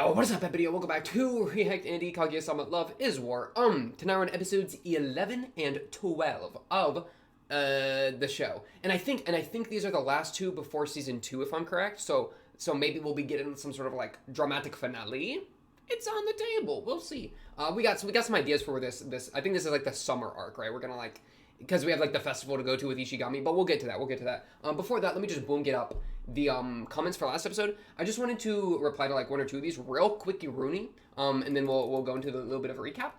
Yo, what is up, everybody? Welcome back to React Andy Kaguya-sama Love is War. Tonight we're on episodes 11 and 12 of the show. And I think these are the last two before season 2, if I'm correct. So maybe we'll be getting some sort of like dramatic finale. It's on the table. We'll see. We got some ideas for this. I think this is like the summer arc, right? We're gonna like, because we have like the festival to go to with Ishigami, but we'll get to that. Before that, let me just boom get up the comments for last episode. I just wanted to reply to like one or two of these real quick, Rooney, and then we'll go into the little bit of a recap.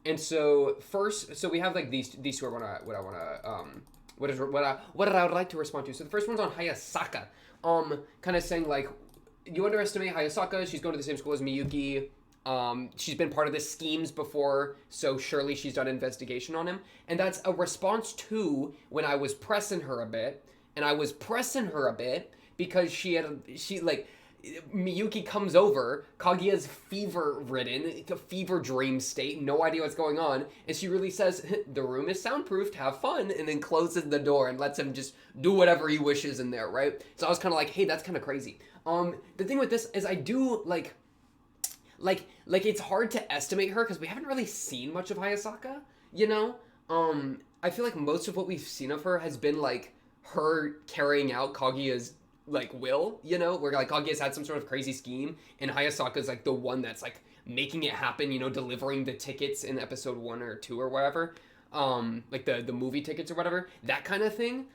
And so first, so we have like these two are what I would like to respond to. So the first one's on Hayasaka, kind of saying like, you underestimate Hayasaka. She's going to the same school as Miyuki. She's been part of the schemes before, so surely she's done an investigation on him. And that's a response to when I was pressing her a bit. And I was pressing her a bit because Miyuki comes over, Kaguya's fever-ridden, a fever dream state, no idea what's going on, and she really says, the room is soundproofed, have fun, and then closes the door and lets him just do whatever he wishes in there, right? So I was kind of like, hey, that's kind of crazy. The thing with this is I do, like it's hard to estimate her because we haven't really seen much of Hayasaka, you know? I feel like most of what we've seen of her has been, like, her carrying out Kaguya's, like, will, you know? Where, like, Kaguya's had some sort of crazy scheme, and Hayasaka's, like, the one that's, like, making it happen, you know, delivering the tickets in episode 1 or 2 or whatever. Like, the movie tickets or whatever. That kind of thing.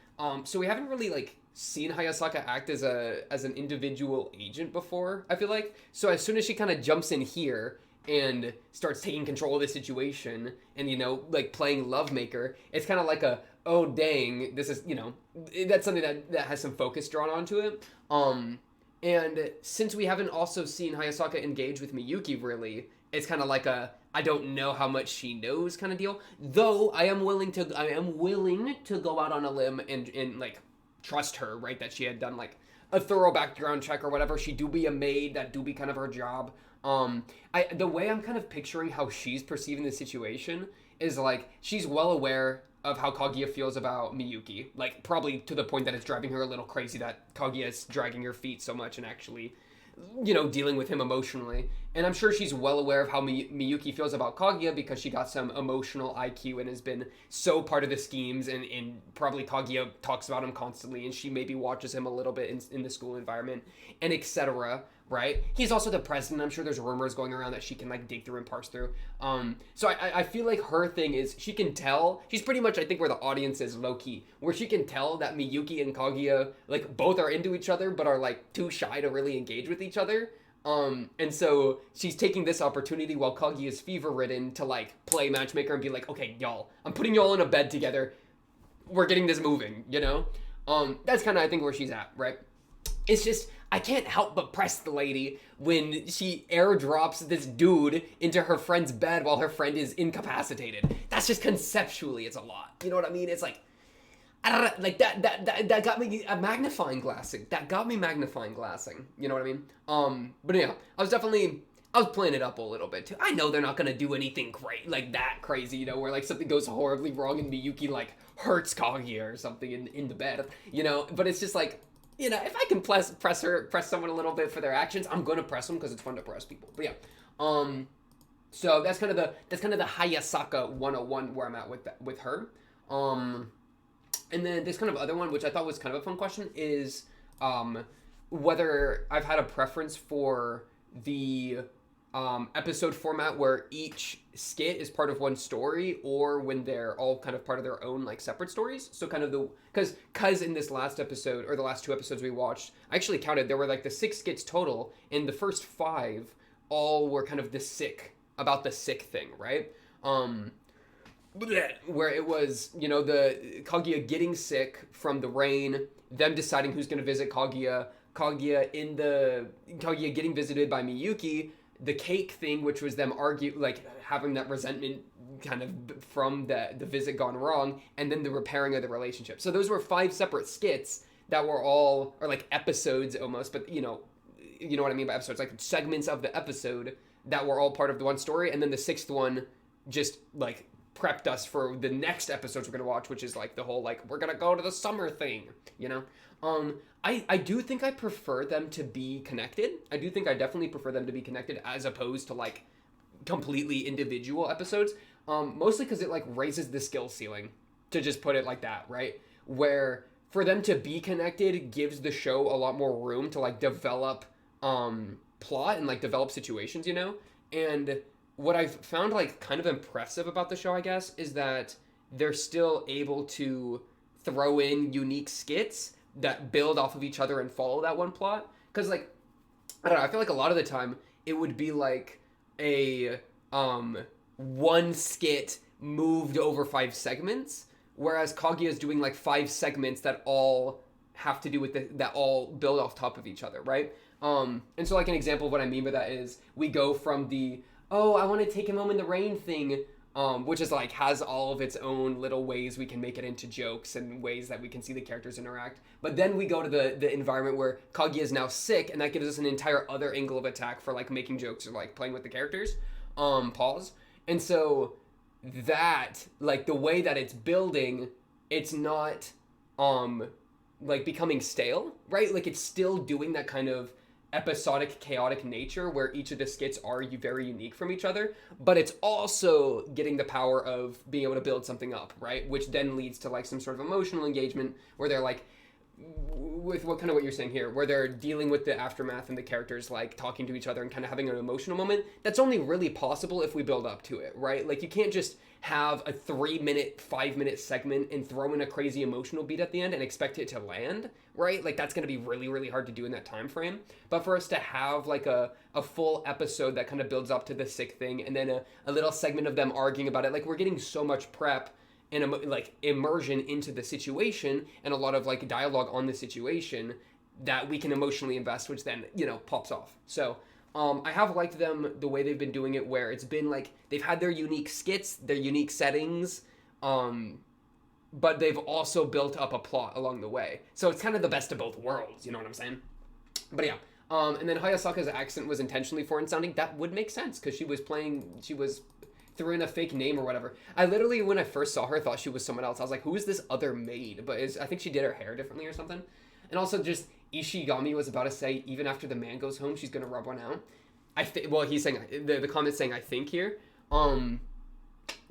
So we haven't really, like, seen Hayasaka act as an individual agent before, I feel like. So as soon as she kind of jumps in here and starts taking control of the situation and, you know, like playing lovemaker, it's kind of like a, oh dang, this is, you know, that's something that has some focus drawn onto it. And since we haven't also seen Hayasaka engage with Miyuki really, it's kind of like a, I don't know how much she knows kind of deal. Though I am willing to go out on a limb and like trust her, right? That she had done like a thorough background check or whatever. She do be a maid, that do be kind of her job. The way I'm kind of picturing how she's perceiving the situation is like she's well aware of how Kaguya feels about Miyuki, like probably to the point that it's driving her a little crazy that Kaguya is dragging her feet so much and actually, you know, dealing with him emotionally. And I'm sure she's well aware of how Miyuki feels about Kaguya because she got some emotional IQ and has been so part of the schemes, and probably Kaguya talks about him constantly, and she maybe watches him a little bit in the school environment, and etc., right? He's also the president. I'm sure there's rumors going around that she can like dig through and parse through. So I feel like her thing is she can tell, she's pretty much I think where the audience is low-key, where she can tell that Miyuki and Kaguya like both are into each other but are like too shy to really engage with each other. And so she's taking this opportunity while Kaguya is fever-ridden to like play matchmaker and be like, okay, y'all, I'm putting y'all in a bed together. We're getting this moving, you know? That's kind of I think where she's at, right? It's just, I can't help but press the lady when she airdrops this dude into her friend's bed while her friend is incapacitated. That's just conceptually, it's a lot. You know what I mean? It's like, I don't know, like that got me magnifying glassing. That got me magnifying glassing. You know what I mean? But yeah, I was playing it up a little bit too. I know they're not gonna do anything great, like that crazy, you know, where like something goes horribly wrong and Miyuki like hurts Kaguya or something in the bed, you know. But it's just like, you know, if I can press someone a little bit for their actions, I'm gonna press them because it's fun to press people. But yeah, so that's kind of the Hayasaka 101 where I'm at with her. And then this kind of other one, which I thought was kind of a fun question, is whether I've had a preference for the episode format where each skit is part of one story, or when they're all kind of part of their own like separate stories. So kind of because in this last episode, or the last 2 episodes we watched, I actually counted, there were like the 6 skits total, and the first 5 all were kind of about the sick thing, right? Where it was, you know, the Kaguya getting sick from the rain, them deciding who's going to visit Kaguya getting visited by Miyuki, the cake thing, which was them having that resentment kind of from the visit gone wrong, and then the repairing of the relationship. So those were 5 separate skits that were all, or like episodes almost, but you know what I mean by episodes, like segments of the episode that were all part of the one story, and then the 6th one just like prepped us for the next episodes we're gonna watch, which is like the whole like we're gonna go to the summer thing, you know. I do think I prefer them to be connected. I do think I definitely prefer them to be connected as opposed to like completely individual episodes. Mostly because it like raises the skill ceiling, to just put it like that, right? Where for them to be connected gives the show a lot more room to like develop plot and like develop situations, you know? And what I've found like kind of impressive about the show, I guess, is that they're still able to throw in unique skits that build off of each other and follow that one plot. Because like, I don't know, I feel like a lot of the time it would be like a one skit moved over 5 segments, whereas Kaguya is doing like 5 segments that all have to do with that all build off top of each other, right? And so like an example of what I mean by that is we go from the oh, I want to take him home in the rain thing, which is like has all of its own little ways we can make it into jokes and ways that we can see the characters interact. But then we go to the environment where Kaguya is now sick, and that gives us an entire other angle of attack for like making jokes or like playing with the characters. Pause. And so that like the way that it's building, it's not like becoming stale, right? Like it's still doing that kind of episodic chaotic nature where each of the skits are very unique from each other, but it's also getting the power of being able to build something up, right? Which then leads to like some sort of emotional engagement where they're like with what you're saying here, where they're dealing with the aftermath and the characters like talking to each other and kind of having an emotional moment. That's only really possible if we build up to it, right? Like you can't just have a 3-minute, 5-minute segment and throw in a crazy emotional beat at the end and expect it to land, right? Like that's going to be really, really hard to do in that time frame. But for us to have like a full episode that kind of builds up to the sick thing and then a little segment of them arguing about it, like we're getting so much prep and like immersion into the situation and a lot of like dialogue on the situation that we can emotionally invest, which then, you know, pops off. So I have liked them the way they've been doing it, where it's been like they've had their unique skits, their unique settings, but they've also built up a plot along the way. So it's kind of the best of both worlds, you know what I'm saying? But yeah. And then Hayasaka's accent was intentionally foreign sounding. That would make sense because she was threw in a fake name or whatever. I literally, when I first saw her, thought she was someone else. I was like, who is this other maid? But I think she did her hair differently or something. And also just Ishigami was about to say, even after the man goes home, she's going to rub one out. Well, he's saying, the comment's saying, I think here. You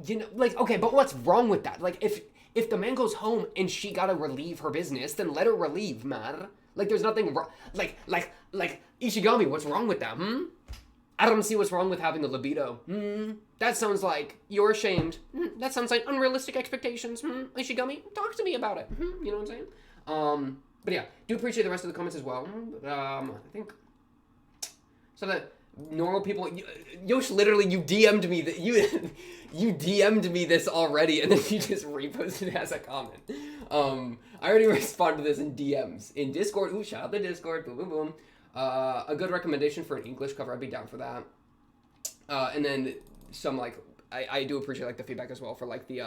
know, like, okay, but what's wrong with that? Like, if the man goes home and she got to relieve her business, then let her relieve, man. Like, there's nothing wrong. Like, Ishigami, what's wrong with that, I don't see what's wrong with having a libido. That sounds like you're ashamed. That sounds like unrealistic expectations. Ishigami, talk to me about it. You know what I'm saying? But yeah, do appreciate the rest of the comments as well. I think so that normal people. Yosh, literally, you DM'd me that you DM'd me this already, and then you just reposted it as a comment. I already responded to this in DMs in Discord. Ooh, shout out the Discord. Boom, boom, boom. A good recommendation for an English cover, I'd be down for that. And then some like I do appreciate like the feedback as well for like the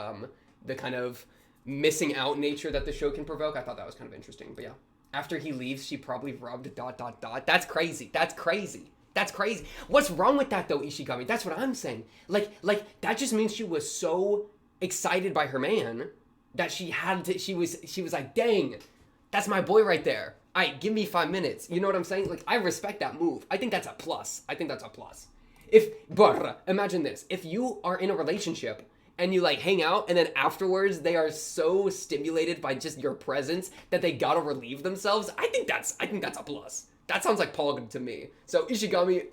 kind of missing out nature that the show can provoke. I thought that was kind of interesting. But yeah, after he leaves, she probably rubbed ... That's crazy. That's crazy. That's crazy. What's wrong with that though, Ishigami? That's what I'm saying. Like that just means she was so excited by her man that she was like, dang, that's my boy right there. Alright, give me 5 minutes. You know what I'm saying? Like, I respect that move. I think that's a plus. But imagine this. If you are in a relationship and you like hang out and then afterwards they are so stimulated by just your presence that they gotta relieve themselves, I think that's a plus. That sounds like Pog to me. So Ishigami,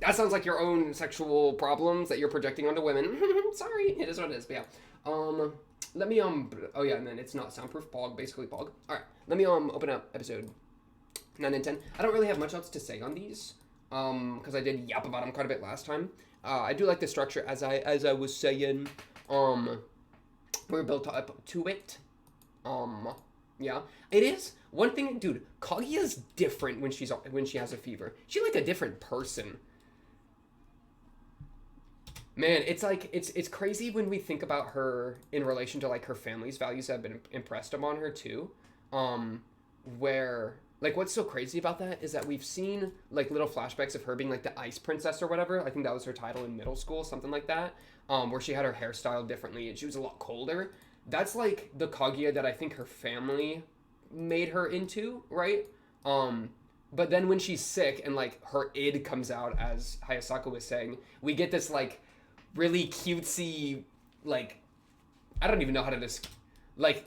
that sounds like your own sexual problems that you're projecting onto women. Sorry, it is what it is. But yeah. Let me, oh yeah, and then it's not soundproof, Pog, basically Pog. Alright, let me, open up episode 9 and 10. I don't really have much else to say on these, because I did yap about them quite a bit last time. I do like the structure, as I was saying, we're built up to it. Yeah, it is. One thing, dude, Kaguya's different when she has a fever. She's like a different person. Man, it's like, it's crazy when we think about her in relation to, like, her family's values that have been impressed upon her, too. Where, Like, what's so crazy about that is that we've seen, like, little flashbacks of her being, like, the ice princess or whatever. I think that was her title in middle school, something like that, where she had her hair styled differently and she was a lot colder. That's, like, the Kaguya that I think her family made her into, right? But then when she's sick and, like, her id comes out, as Hayasaka was saying, we get this, like, really cutesy, like, I don't even know how to like,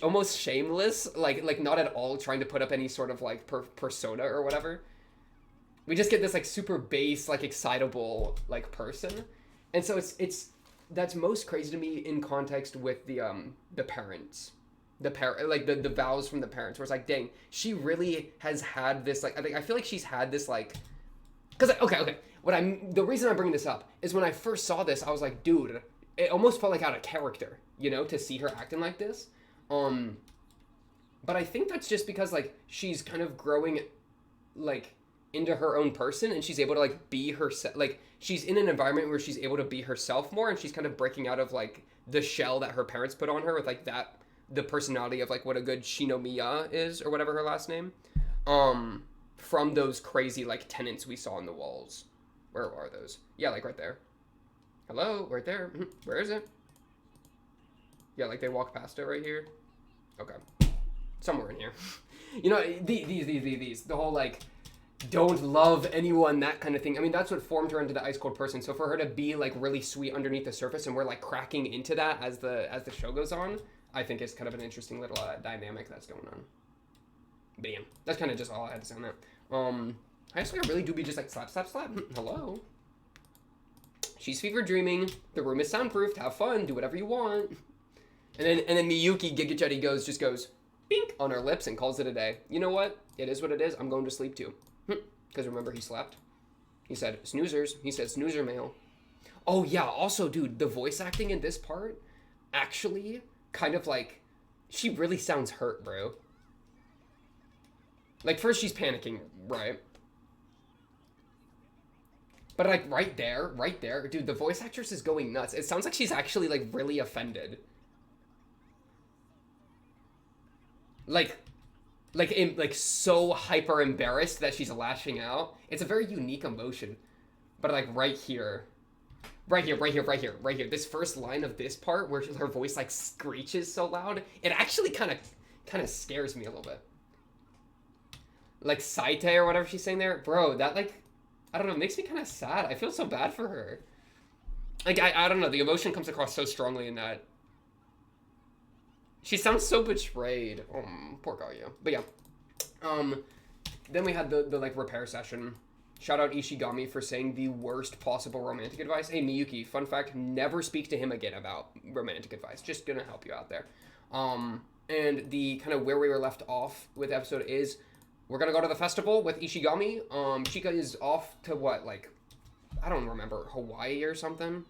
almost shameless, like not at all trying to put up any sort of like persona or whatever. We just get this like super base, like excitable like person, and so it's that's most crazy to me in context with the parents, like the vows from the parents, where it's like, dang, she really has had this like I feel like she's had this like, because okay, the reason I'm bringing this up is when I first saw this, I was like, dude, it almost felt like out of character, you know, to see her acting like this. But I think that's just because like she's kind of growing like into her own person, and she's able to like be herself. Like she's in an environment where she's able to be herself more, and she's kind of breaking out of like the shell that her parents put on her with like that the personality of like what a good Shinomiya is or whatever her last name. From those crazy like tenants we saw on the walls. Where are those? Yeah, like right there. Hello, right there. Where is it? Yeah, like they walk past it right here. Okay. Somewhere in here. You know, these. The whole, like, don't love anyone, that kind of thing. I mean, that's what formed her into the ice cold person. So for her to be, like, really sweet underneath the surface, and we're, like, cracking into that as the show goes on, I think is kind of an interesting little dynamic that's going on. But yeah, that's kind of just all I had to say on that. I actually really do be just like, slap. Hello. She's fever dreaming. The room is soundproofed. Have fun. Do whatever you want. And then Miyuki Gigachetti just goes, bink, on her lips and calls it a day. You know what? It is what it is. I'm going to sleep too. Because remember, he slept. He said, snoozers. He said, snoozer mail. Oh, yeah. Also, dude, the voice acting in this part, actually, kind of like, she really sounds hurt, bro. Like, first she's panicking, right? But, like, right there, dude, the voice actress is going nuts. It sounds like she's actually, like, really offended. Like so hyper embarrassed that she's lashing out. It's a very unique emotion. But like right here. This first line of this part where her voice like screeches so loud, it actually kind of scares me a little bit. Like Saite or whatever she's saying there, bro. That like, I don't know, makes me kind of sad. I feel so bad for her. Like I don't know, the emotion comes across so strongly in that. She sounds so betrayed. Poor Kaguya. But yeah. Then we had the like repair session. Shout out Ishigami for saying the worst possible romantic advice. Hey Miyuki, fun fact, never speak to him again about romantic advice. Just gonna help you out there. And the kind of where we were left off with the episode is we're gonna go to the festival with Ishigami. Chika is off to what, like, I don't remember, Hawaii or something?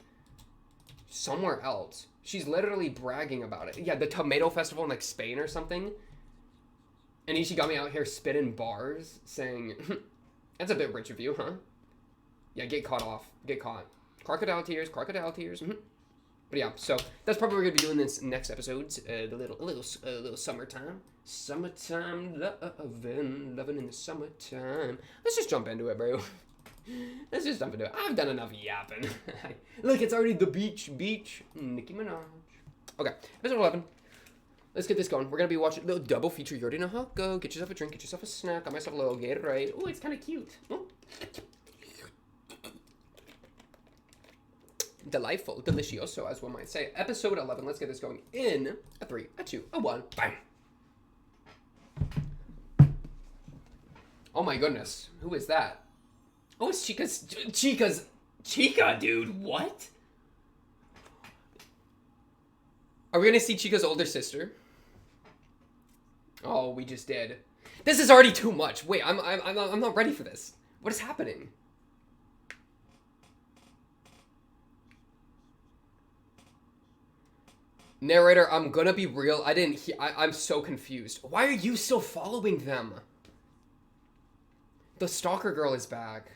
Somewhere else. She's literally bragging about it. Yeah, the tomato festival in like Spain or something. And Ishigami out here spitting bars saying, that's a bit rich of you, huh? Yeah, get caught. Crocodile tears. But yeah, so that's probably what we're gonna be doing this next episode. The little summertime. Summertime loving in the summertime. Let's just jump into it, bro. Let's just jump into it. I've done enough yapping. Look, it's already the beach. Nicki Minaj. Okay, episode 11. Let's get this going. We're going to be watching a little double feature. You already know how it go. Get yourself a drink. Get yourself a snack. Got myself a little Gatorade. Oh, it's kind of cute. Oh. Delightful. Delicioso, as one might say. Episode 11. Let's get this going in a 3, a 2, a 1. Bam. Oh my goodness. Who is that? Oh, it's Chika, dude. What? Are we gonna see Chika's older sister? Oh, we just did. This is already too much. Wait, I'm not ready for this. What is happening? Narrator, I'm gonna be real. I'm so confused. Why are you still following them? The stalker girl is back.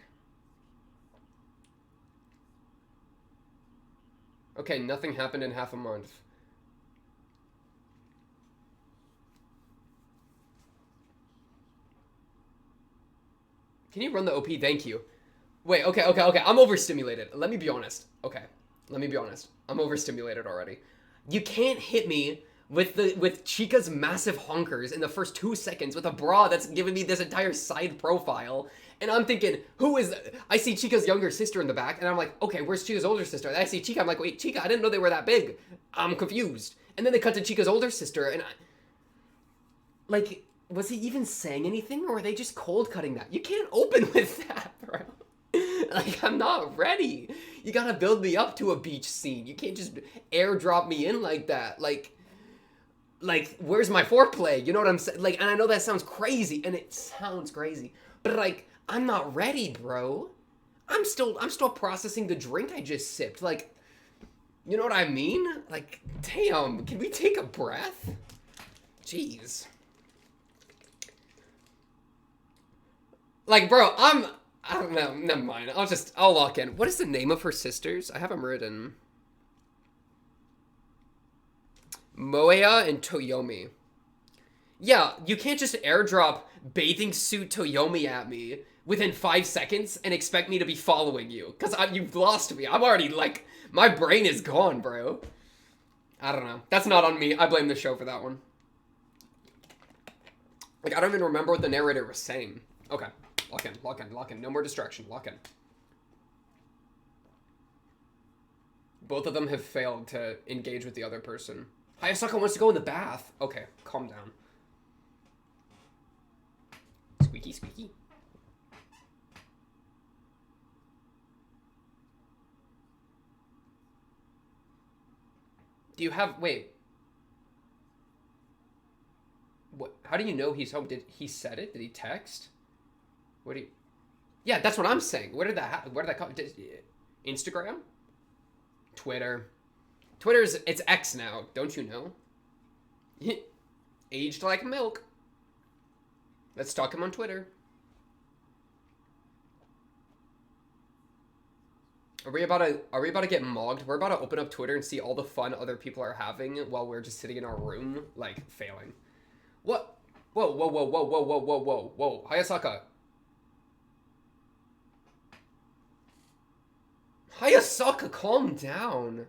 Okay, nothing happened in half a month. Can you run the OP? Thank you. Wait, okay. I'm overstimulated. Let me be honest. Okay. Let me be honest. I'm overstimulated already. You can't hit me with Chica's massive honkers in the first 2 seconds with a bra that's giving me this entire side profile. And I'm thinking, who is... I see Chica's younger sister in the back, and I'm like, okay, where's Chica's older sister? And I see Chica, I'm like, wait, Chica, I didn't know they were that big. I'm confused. And then they cut to Chica's older sister, and like, was he even saying anything, or were they just cold cutting that? You can't open with that, bro. Like, I'm not ready. You gotta build me up to a beach scene. You can't just airdrop me in like that. Like, where's my foreplay? You know what I'm saying? Like, and I know that sounds crazy, and it sounds crazy, but like, I'm not ready, bro. I'm still processing the drink I just sipped. Like, you know what I mean? Like, damn, can we take a breath? Jeez. Like, bro, I don't know, never mind. I'll lock in. What is the name of her sisters? I have them written. Moea and Toyomi. Yeah, you can't just airdrop bathing suit Toyomi at me within 5 seconds and expect me to be following you. Because you've lost me. I'm already, like, my brain is gone, bro. I don't know. That's not on me. I blame the show for that one. Like, I don't even remember what the narrator was saying. Okay. Lock in. No more distraction. Lock in. Both of them have failed to engage with the other person. Hayasaka wants to go in the bath. Okay, calm down. Squeaky, squeaky. Do you have... Wait. What? How do you know he's home? Did he said it? Did he text? What do you... Yeah, that's what I'm saying. Where did that come... Instagram? Twitter. It's X now, don't you know? Aged like milk. Let's stalk him on Twitter. Are we about to get mogged? We're about to open up Twitter and see all the fun other people are having while we're just sitting in our room, like, failing. What? Whoa. Hayasaka. Hayasaka, calm down.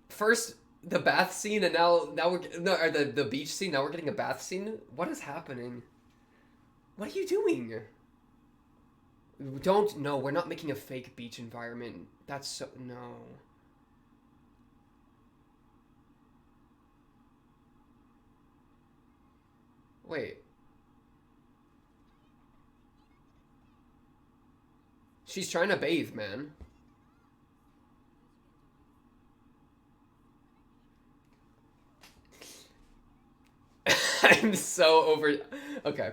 First the bath scene, and now we're or the beach scene. Now we're getting a bath scene. What is happening? What are you doing? No, we're not making a fake beach environment. That's so no. Wait. She's trying to bathe, man. I'm so over... Okay.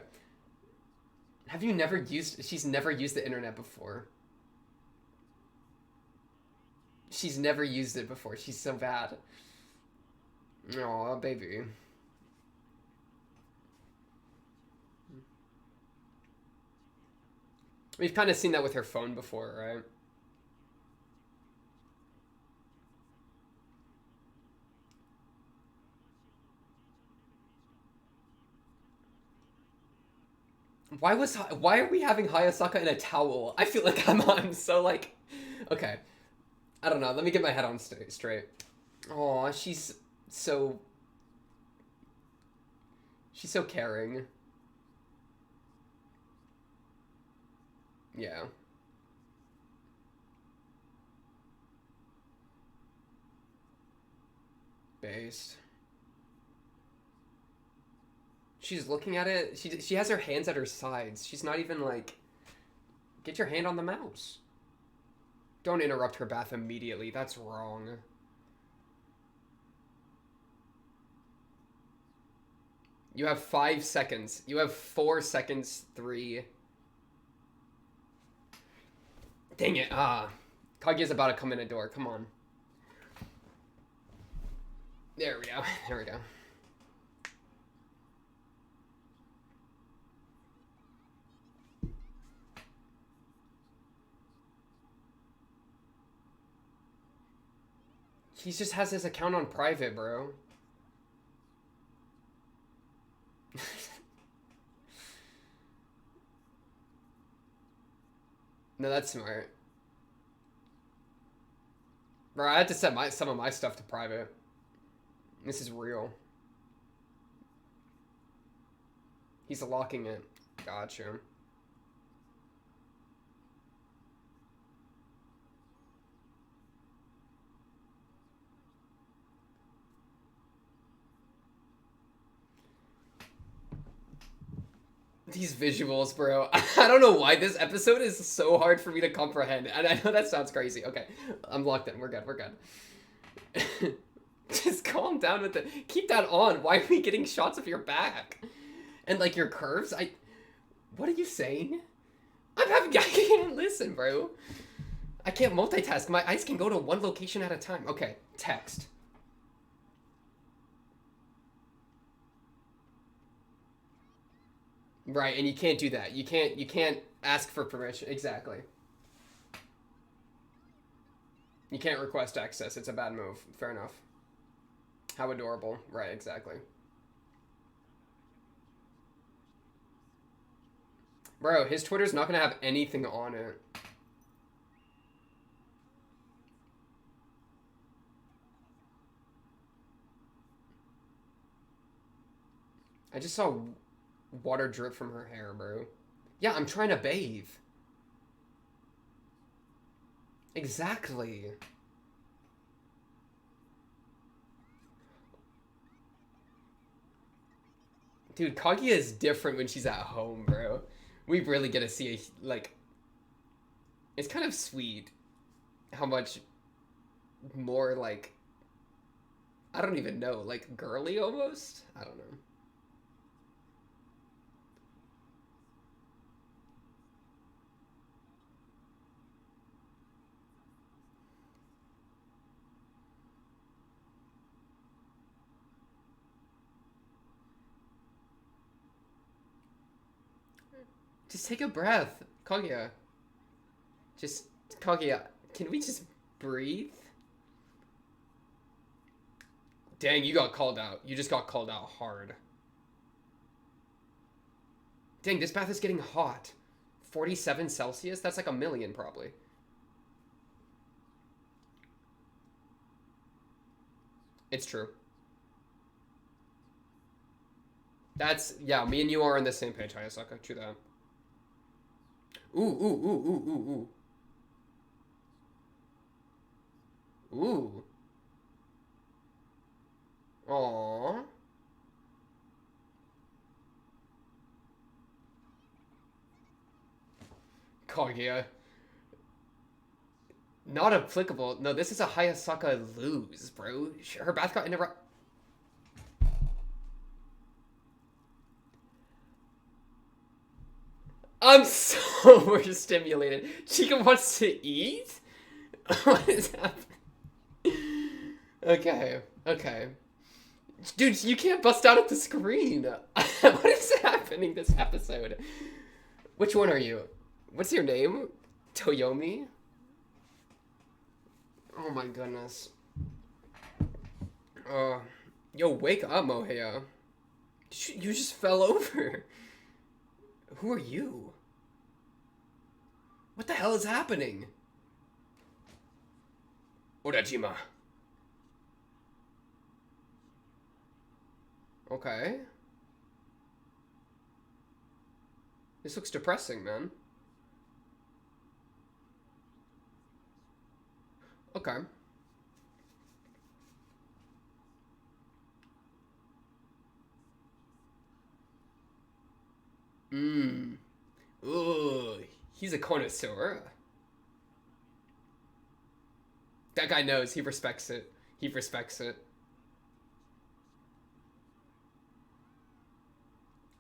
Have you never used... She's never used the internet before. She's never used it before. She's so bad. Aw, baby. We've kind of seen that with her phone before, right? Why are we having Hayasaka in a towel? I feel like I'm so like, okay. I don't know. Let me get my head on straight. Aw, she's so caring. Yeah. Based. She's looking at it. She has her hands at her sides. She's not even like... Get your hand on the mouse. Don't interrupt her bath immediately. That's wrong. You have 5 seconds. You have 4 seconds. 3. Dang it. Kaguya's about to come in a door. Come on. There we go. There we go. He just has his account on private, bro. No, that's smart. Bro, I had to set some of my stuff to private. This is real. He's locking it. Gotcha. These visuals, bro. I don't know why this episode is so hard for me to comprehend. And I know that sounds crazy. Okay, I'm locked in. We're good. We're good. Just calm down with it. Keep that on. Why are we getting shots of your back? And like your curves? What are you saying? I can't listen, bro. I can't multitask. My eyes can go to one location at a time. Okay, text. Right, and you can't do that. You can't ask for permission. Exactly. You can't request access. It's a bad move. Fair enough. How adorable. Right, exactly. Bro, his Twitter's not gonna have anything on it. I just saw water drip from her hair, bro. Yeah, I'm trying to bathe. Exactly. Dude, Kaguya is different when she's at home, bro. We really get to see like, it's kind of sweet how much more like, I don't even know, like girly almost? I don't know. Just take a breath, Kaguya. Just, Kaguya, can we just breathe? Dang, you got called out. You just got called out hard. Dang, this bath is getting hot. 47 Celsius? That's like a million, probably. It's true. That's, yeah, me and you are on the same page, Hayasaka. True that. Ooh, ooh, ooh, ooh, ooh, ooh. Ooh. Aww. Kaguya. Not applicable. No, this is a Hayasaka lose, bro. Her bath got interrupted. I'm so overstimulated. Chica wants to eat? What is happening? Okay, okay. Dude, you can't bust out at the screen. What is happening this episode? Which one are you? What's your name? Toyomi? Oh my goodness. Yo, wake up, Mohea. You just fell over. Who are you? What the hell is happening? Orajima. Okay. This looks depressing, man. Okay. Mmm. Ooh. He's a connoisseur. That guy knows. He respects it. He respects it.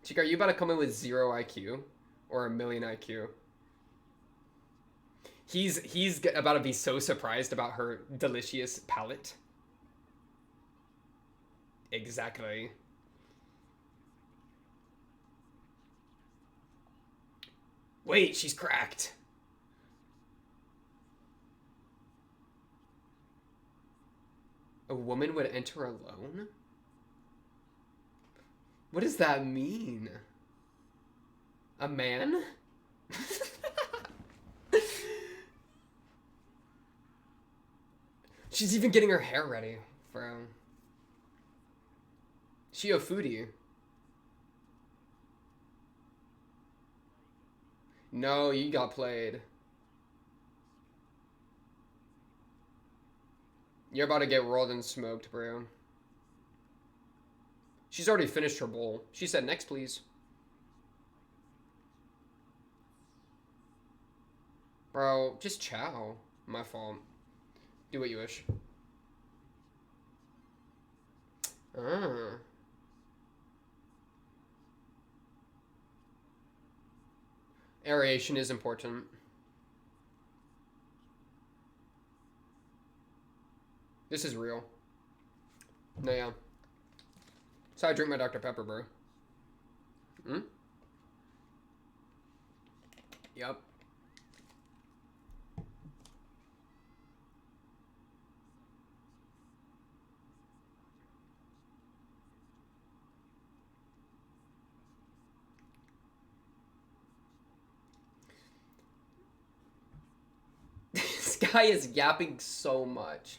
Chica, are you about to come in with 0 IQ? Or a million IQ? He's about to be so surprised about her delicious palate. Exactly. Wait, she's cracked. A woman would enter alone? What does that mean? A man? She's even getting her hair ready, bro. She a foodie. No, you got played. You're about to get rolled and smoked, bro. She's already finished her bowl. She said, next, please. Bro, just chow. My fault. Do what you wish. Ah. Aeration is important. This is real. No, yeah. So I drink my Dr. Pepper, bro. Hmm? Yep. This guy is yapping so much.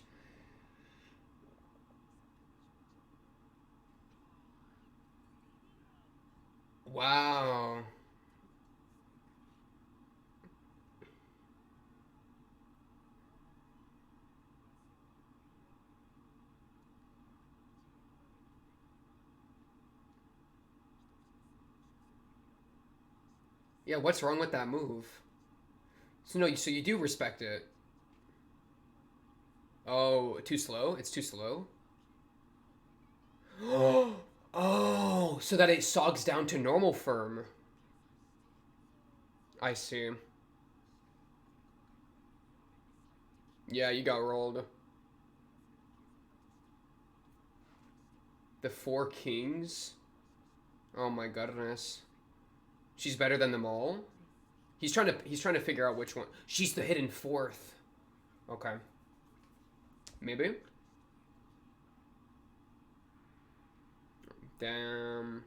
Wow. Yeah, what's wrong with that move? So no, so you do respect it. Oh, too slow? It's too slow? Oh, so that it sogs down to normal firm. I see. Yeah, you got rolled. The Four Kings? Oh my goodness. She's better than them all? He's trying to figure out which one. She's the hidden fourth. Okay. Maybe? Damn.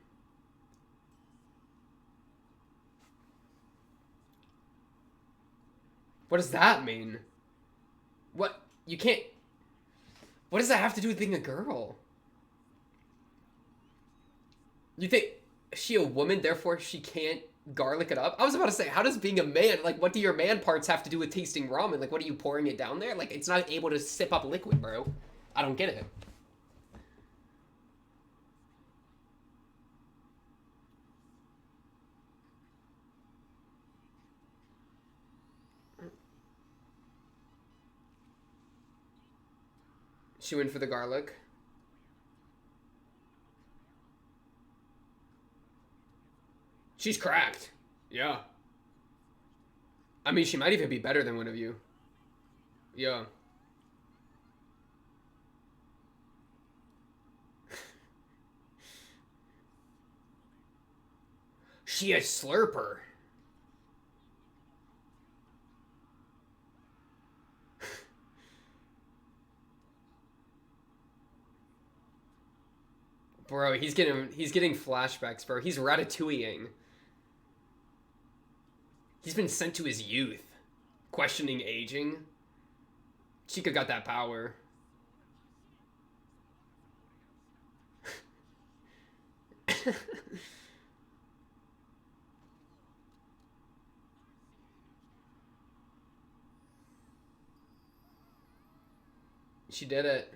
What does that mean? What? You can't... What does that have to do with being a girl? You think... Is she a woman, therefore she can't garlic it up? I was about to say, how does being a man... Like, what do your man parts have to do with tasting ramen? Like, what are you pouring it down there? Like, it's not able to sip up liquid, bro. I don't get it. She went for the garlic. She's cracked. Yeah. I mean, she might even be better than one of you. Yeah. She a slurper. Bro, he's getting flashbacks, bro. He's ratatouilleing. He's been sent to his youth. Questioning aging. Chica got that power. She did it.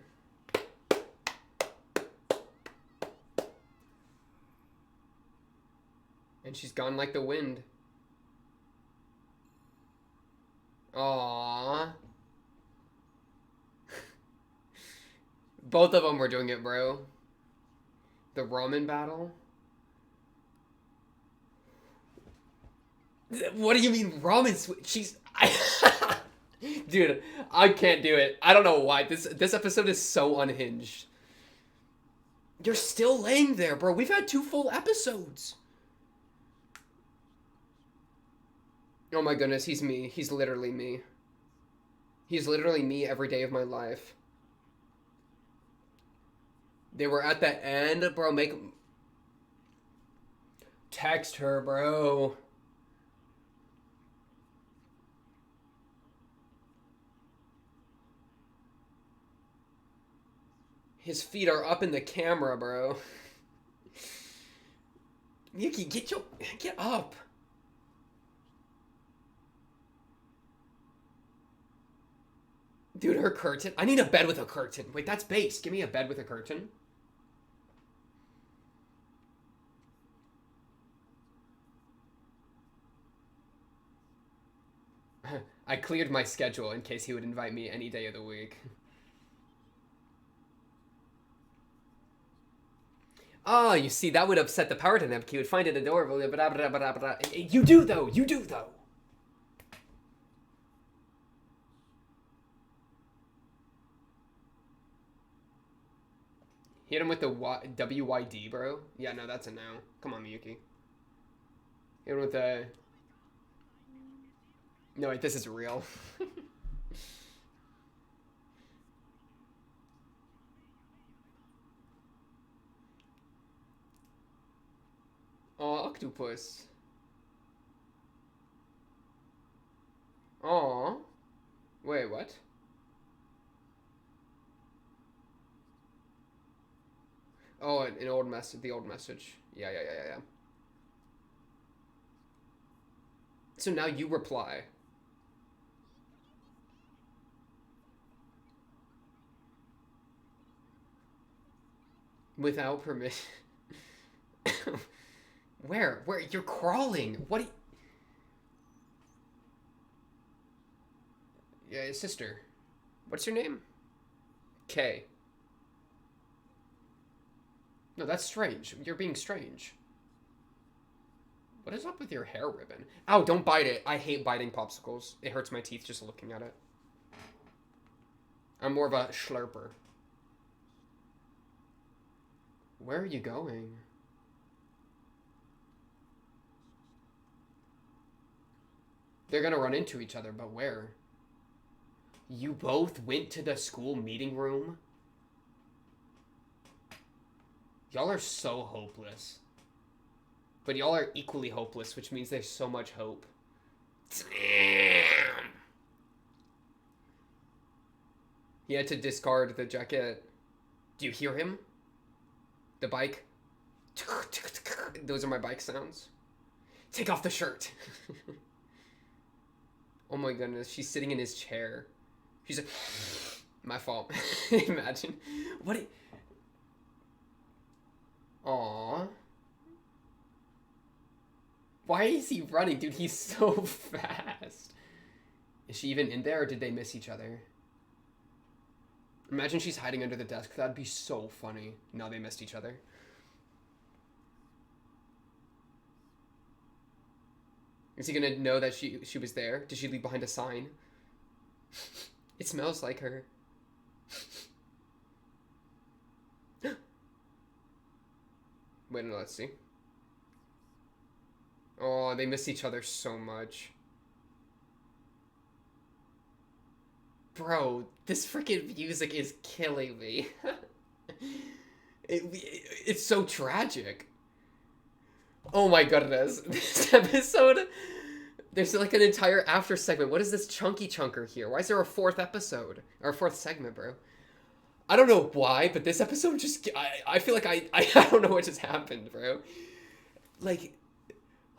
And she's gone like the wind. Aww. Both of them were doing it, bro. The ramen battle? What do you mean ramen She's... Dude, I can't do it. I don't know why. This episode is so unhinged. You're still laying there, bro. We've had 2 full episodes. Oh my goodness, he's me. He's literally me. He's literally me every day of my life. They were at the end, bro. Text her, bro. His feet are up in the camera, bro. Yuki, get up. Dude, her curtain. I need a bed with a curtain. Wait, that's base. Give me a bed with a curtain. I cleared my schedule in case he would invite me any day of the week. Oh, you see, that would upset the power dynamic. He would find it adorable. You do, though. You do, though. Hit him with the WYD, bro. Yeah, no, that's a no. Come on, Miyuki. Hit him with the... No, wait, this is real. Oh, octopus. Oh. Wait, what? Oh, an old message. The old message. Yeah. So now you reply. Without permission. Where? You're crawling. What? Yeah, his sister. What's your name? Kay. No, that's strange. You're being strange. What is up with your hair ribbon? Ow, don't bite it. I hate biting popsicles. It hurts my teeth just looking at it. I'm more of a slurper. Where are you going? They're gonna run into each other, but where? You both went to the school meeting room? Y'all are so hopeless. But y'all are equally hopeless, which means there's so much hope. Damn. He had to discard the jacket. Do you hear him? The bike? Those are my bike sounds. Take off the shirt. Oh my goodness, she's sitting in his chair. She's like, my fault. Imagine. What? Aww. Why is he running? Dude, he's so fast. Is she even in there, or did they miss each other? Imagine she's hiding under the desk. That'd be so funny. No, they missed each other. Is he gonna know that she was there? Did she leave behind a sign? It smells like her. Wait, no, let's see. Oh, they miss each other so much. Bro, this freaking music is killing me. It's so tragic. Oh my goodness. This episode, there's like an entire after segment. What is this chunky chunker here? Why is there a fourth episode? Or a fourth segment, bro? I don't know why, but this episode just... I feel like I don't know what just happened, bro. Like,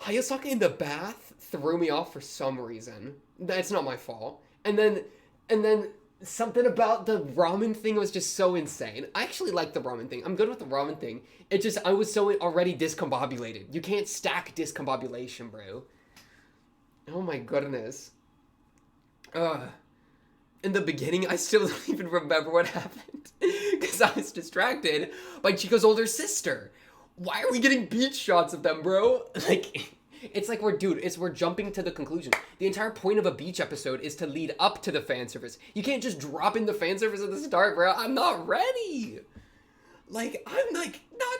Hayasaka in the bath threw me off for some reason. That's not my fault. And then something about the ramen thing was just so insane. I actually like the ramen thing. I'm good with the ramen thing. It just, I was so already discombobulated. You can't stack discombobulation, bro. Oh my goodness. In the beginning, I still don't even remember what happened. Because I was distracted by Chico's older sister. Why are we getting beach shots of them, bro? Like... It's like we're jumping to the conclusion. The entire point of a beach episode is to lead up to the fan service. You can't just drop in the fan service at the start, bro. I'm not ready. Like, I'm like, not,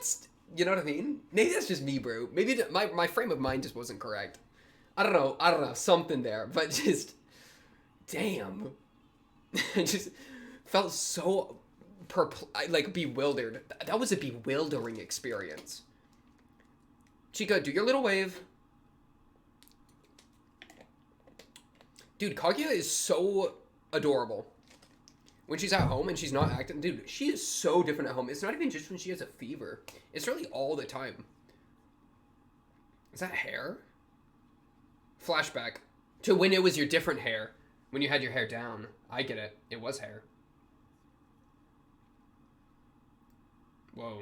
you know what I mean? Maybe that's just me, bro. Maybe my frame of mind just wasn't correct. I don't know, something there. But just, damn. I just felt so, bewildered. That was a bewildering experience. Chica, do your little wave. Dude, Kaguya is so adorable. When she's at home and she's not acting, dude, she is so different at home. It's not even just when she has a fever. It's really all the time. Is that hair? Flashback to when it was your different hair. When you had your hair down. I get it. It was hair. Whoa.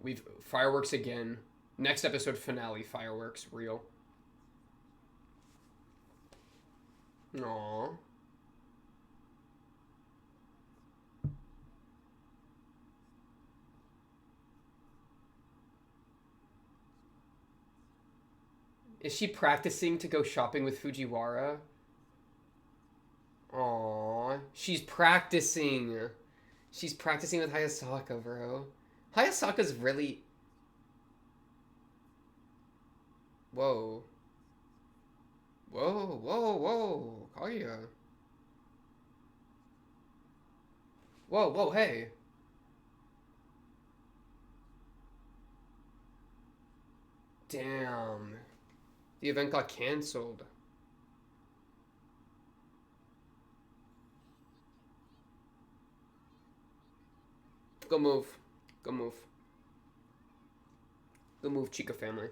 We've fireworks again. Next episode finale, fireworks, real. Aww. Is she practicing to go shopping with Fujiwara? Aww. She's practicing. She's practicing with Hayasaka, bro. Hayasaka's really... Whoa. Whoa, whoa, whoa. Kaguya. Whoa, whoa, hey. Damn. The event got canceled. Go move. Go move. Go move, Chica family.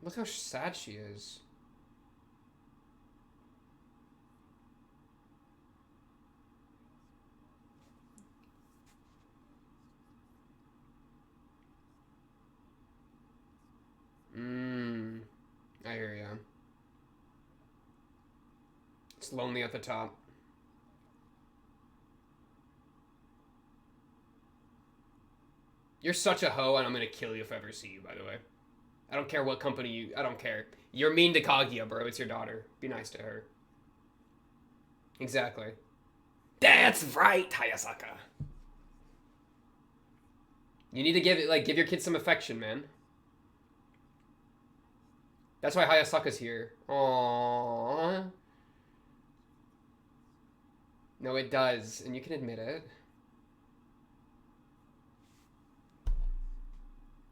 Look how sad she is. I hear ya. It's lonely at the top. You're such a hoe, and I'm gonna kill you if I ever see you, by the way. I don't care what company you... I don't care. You're mean to Kaguya, bro. It's your daughter. Be nice to her. Exactly. That's right, Hayasaka. You need to give your kids some affection, man. That's why Hayasaka's here. Aww. No, it does, and you can admit it.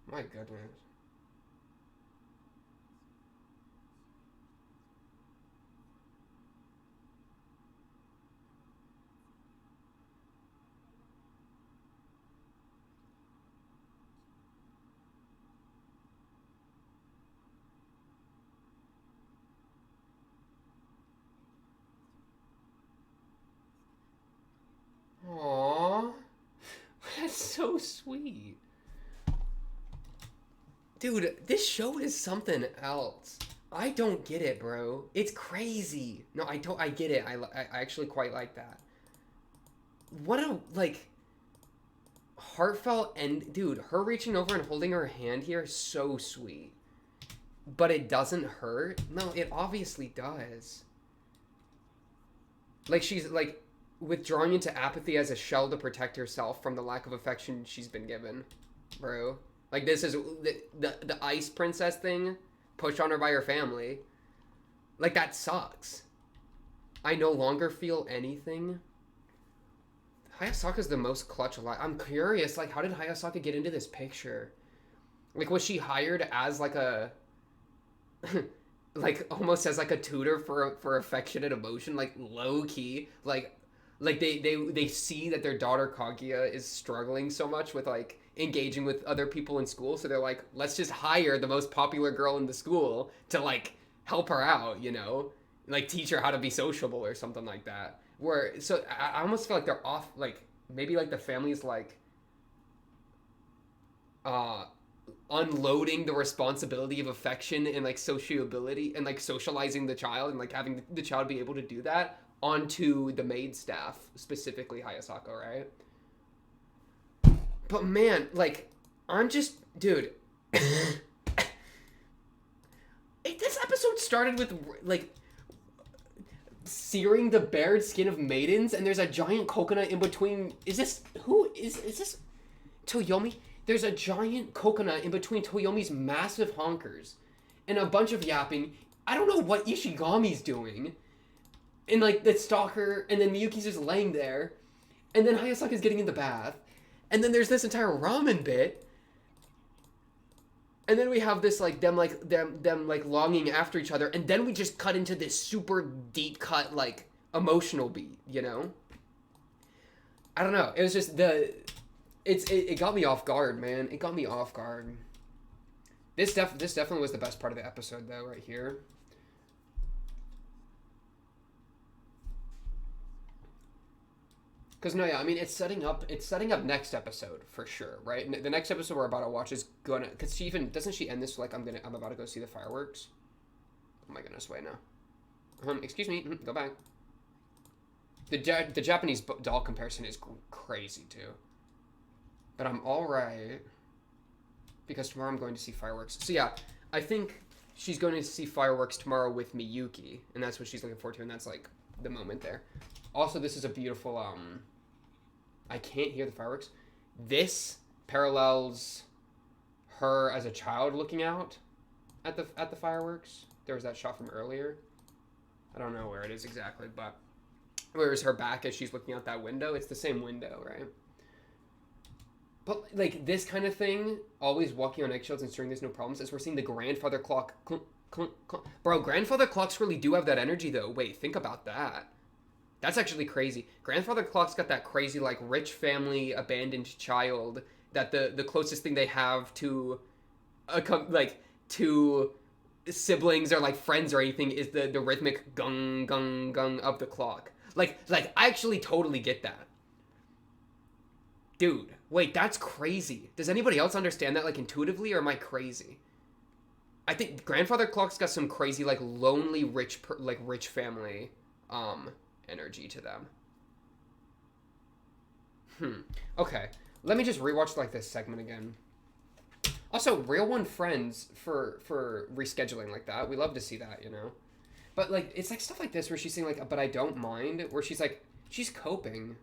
My goodness. Aww. That's so sweet. Dude, this show is something else. I don't get it, bro. It's crazy. No, I don't. I get it. I actually quite like that. What a, like, heartfelt end. Dude, her reaching over and holding her hand here is so sweet. But it doesn't hurt? No, it obviously does. Like, she's, like, withdrawing into apathy as a shell to protect herself from the lack of affection she's been given. Bro. Like, this is the ice princess thing pushed on her by her family. Like, that sucks. I no longer feel anything. Hayasaka's the most clutch alive. I'm curious, like, how did Hayasaka get into this picture? Like, was she hired as, like, a... like, almost as, like, a tutor for affectionate emotion? Like, low-key. Like they see that their daughter Kaguya is struggling so much with, like, engaging with other people in school, so they're like, let's just hire the most popular girl in the school to, like, help her out, you know? Like, teach her how to be sociable or something like that. Where, so, I almost feel like they're off, like, maybe, like, the family's, like, unloading the responsibility of affection and, like, sociability and, like, socializing the child and, like, having the child be able to do that onto the maid staff, specifically Hayasaka, right? But man, like, I'm just, dude. This episode started with, like, searing the bared skin of maidens, and there's a giant coconut in between. Is this Toyomi? There's a giant coconut in between Toyomi's massive honkers, and a bunch of yapping. I don't know what Ishigami's doing, and, like, the stalker, and then Miyuki's just laying there. And then Hayasaka's getting in the bath. And then there's this entire ramen bit. And then we have this like them like longing after each other, and then we just cut into this super deep cut like emotional beat, you know? I don't know. It was just it got me off guard, man. It got me off guard. This definitely was the best part of the episode though, right here. Because no, yeah, I mean it's setting up next episode for sure, right? The next episode we're about to watch is gonna, because she even doesn't she end this like I'm about to go see the fireworks. Oh my goodness, wait no. Excuse me, go back. The Japanese doll comparison is crazy too. But I'm all right because tomorrow I'm going to see fireworks. So yeah, I think she's going to see fireworks tomorrow with Miyuki, and that's what she's looking forward to, and that's like the moment there. Also, this is a beautiful I can't hear the fireworks. This parallels her as a child looking out at the fireworks. There was that shot from earlier. I don't know where it is exactly, but where's her back as she's looking out that window? It's the same window, right? But like this kind of thing, always walking on eggshells and ensuring there's no problems, as we're seeing the grandfather clock. Bro, grandfather clocks really do have that energy though. Wait, think about that. That's actually crazy. Grandfather clock's got that crazy, like, rich family, abandoned child, that the closest thing they have to, to siblings or, like, friends or anything is the rhythmic gung, gung, gung of the clock. Like, I actually totally get that. Dude, wait, that's crazy. Does anybody else understand that, like, intuitively, or am I crazy? I think grandfather clock's got some crazy, like, lonely, rich family, energy to them. Okay. Let me just rewatch like this segment again. Also, Real One Friends for rescheduling like that. We love to see that, you know. But like it's like stuff like this where she's saying like, but I don't mind, where she's like she's coping.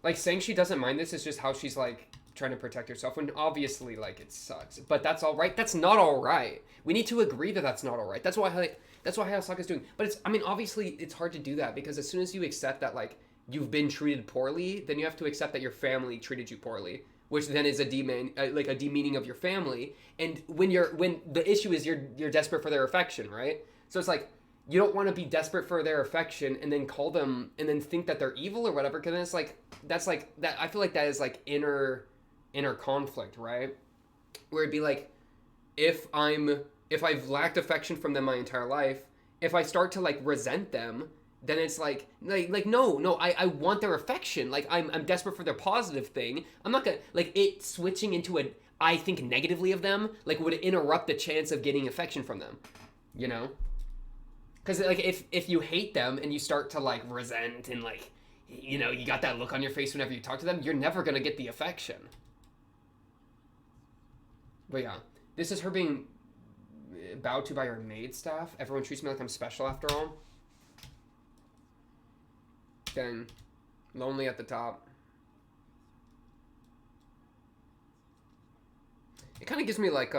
Like saying she doesn't mind this is just how she's like trying to protect herself, when obviously like it sucks. But that's all right. That's not all right. We need to agree that that's not all right. That's why Hayasaka's doing. But it's, I mean, obviously it's hard to do that because as soon as you accept that like you've been treated poorly, then you have to accept that your family treated you poorly, which then is a demeaning of your family. And when the issue is you're desperate for their affection, right? So it's like you don't want to be desperate for their affection and then call them and then think that they're evil or whatever, because then it's like that's like that. I feel like that is like inner conflict, right? Where it'd be like if I've lacked affection from them my entire life, if I start to like resent them, then it's like no, I want their affection. Like I'm desperate for their positive thing. I'm not gonna like it switching into a I think negatively of them like would interrupt the chance of getting affection from them, you know? Because like if you hate them and you start to like resent and like you know you got that look on your face whenever you talk to them, you're never gonna get the affection. But yeah, this is her being bowed to by her maid staff. Everyone treats me like I'm special after all. Dang. Lonely at the top. It kind of gives me like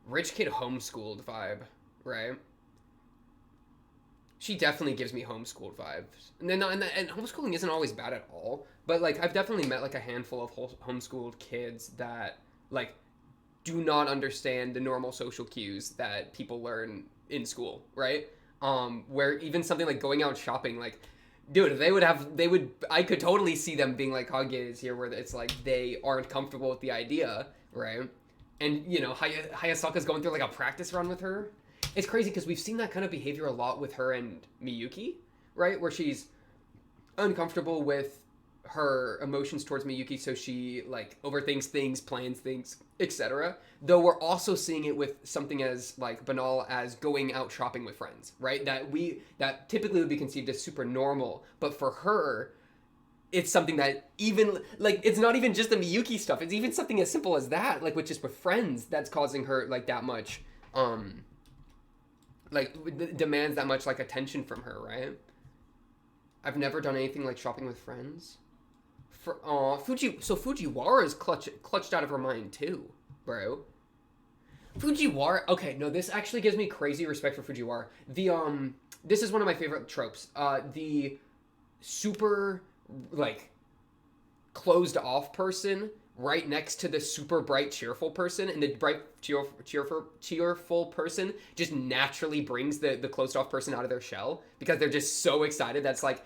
rich kid homeschooled vibe, right? She definitely gives me homeschooled vibes. And then and homeschooling isn't always bad at all, but like I've definitely met like a handful of homeschooled kids that like do not understand the normal social cues that people learn in school, right? Where even something like going out shopping, like, dude, I could totally see them being like Kaguya is here, where it's like they aren't comfortable with the idea, right? And, you know, Hayasaka's going through like a practice run with her. It's crazy because we've seen that kind of behavior a lot with her and Miyuki, right? Where she's uncomfortable with her emotions towards Miyuki, so she like overthinks things, plans things, etc. Though we're also seeing it with something as like banal as going out shopping with friends, right? That typically would be conceived as super normal, but for her, it's something that even like it's not even just the Miyuki stuff. It's even something as simple as that, like with just with friends, that's causing her like that much, demands that much like attention from her, right? I've never done anything like shopping with friends. Fujiwara is clutched out of her mind too, bro. Fujiwara, okay, no, this actually gives me crazy respect for Fujiwara. this is one of my favorite tropes. The super, like, closed off person right next to the super bright cheerful person, and the bright cheerful person just naturally brings the closed off person out of their shell because they're just so excited. That's like,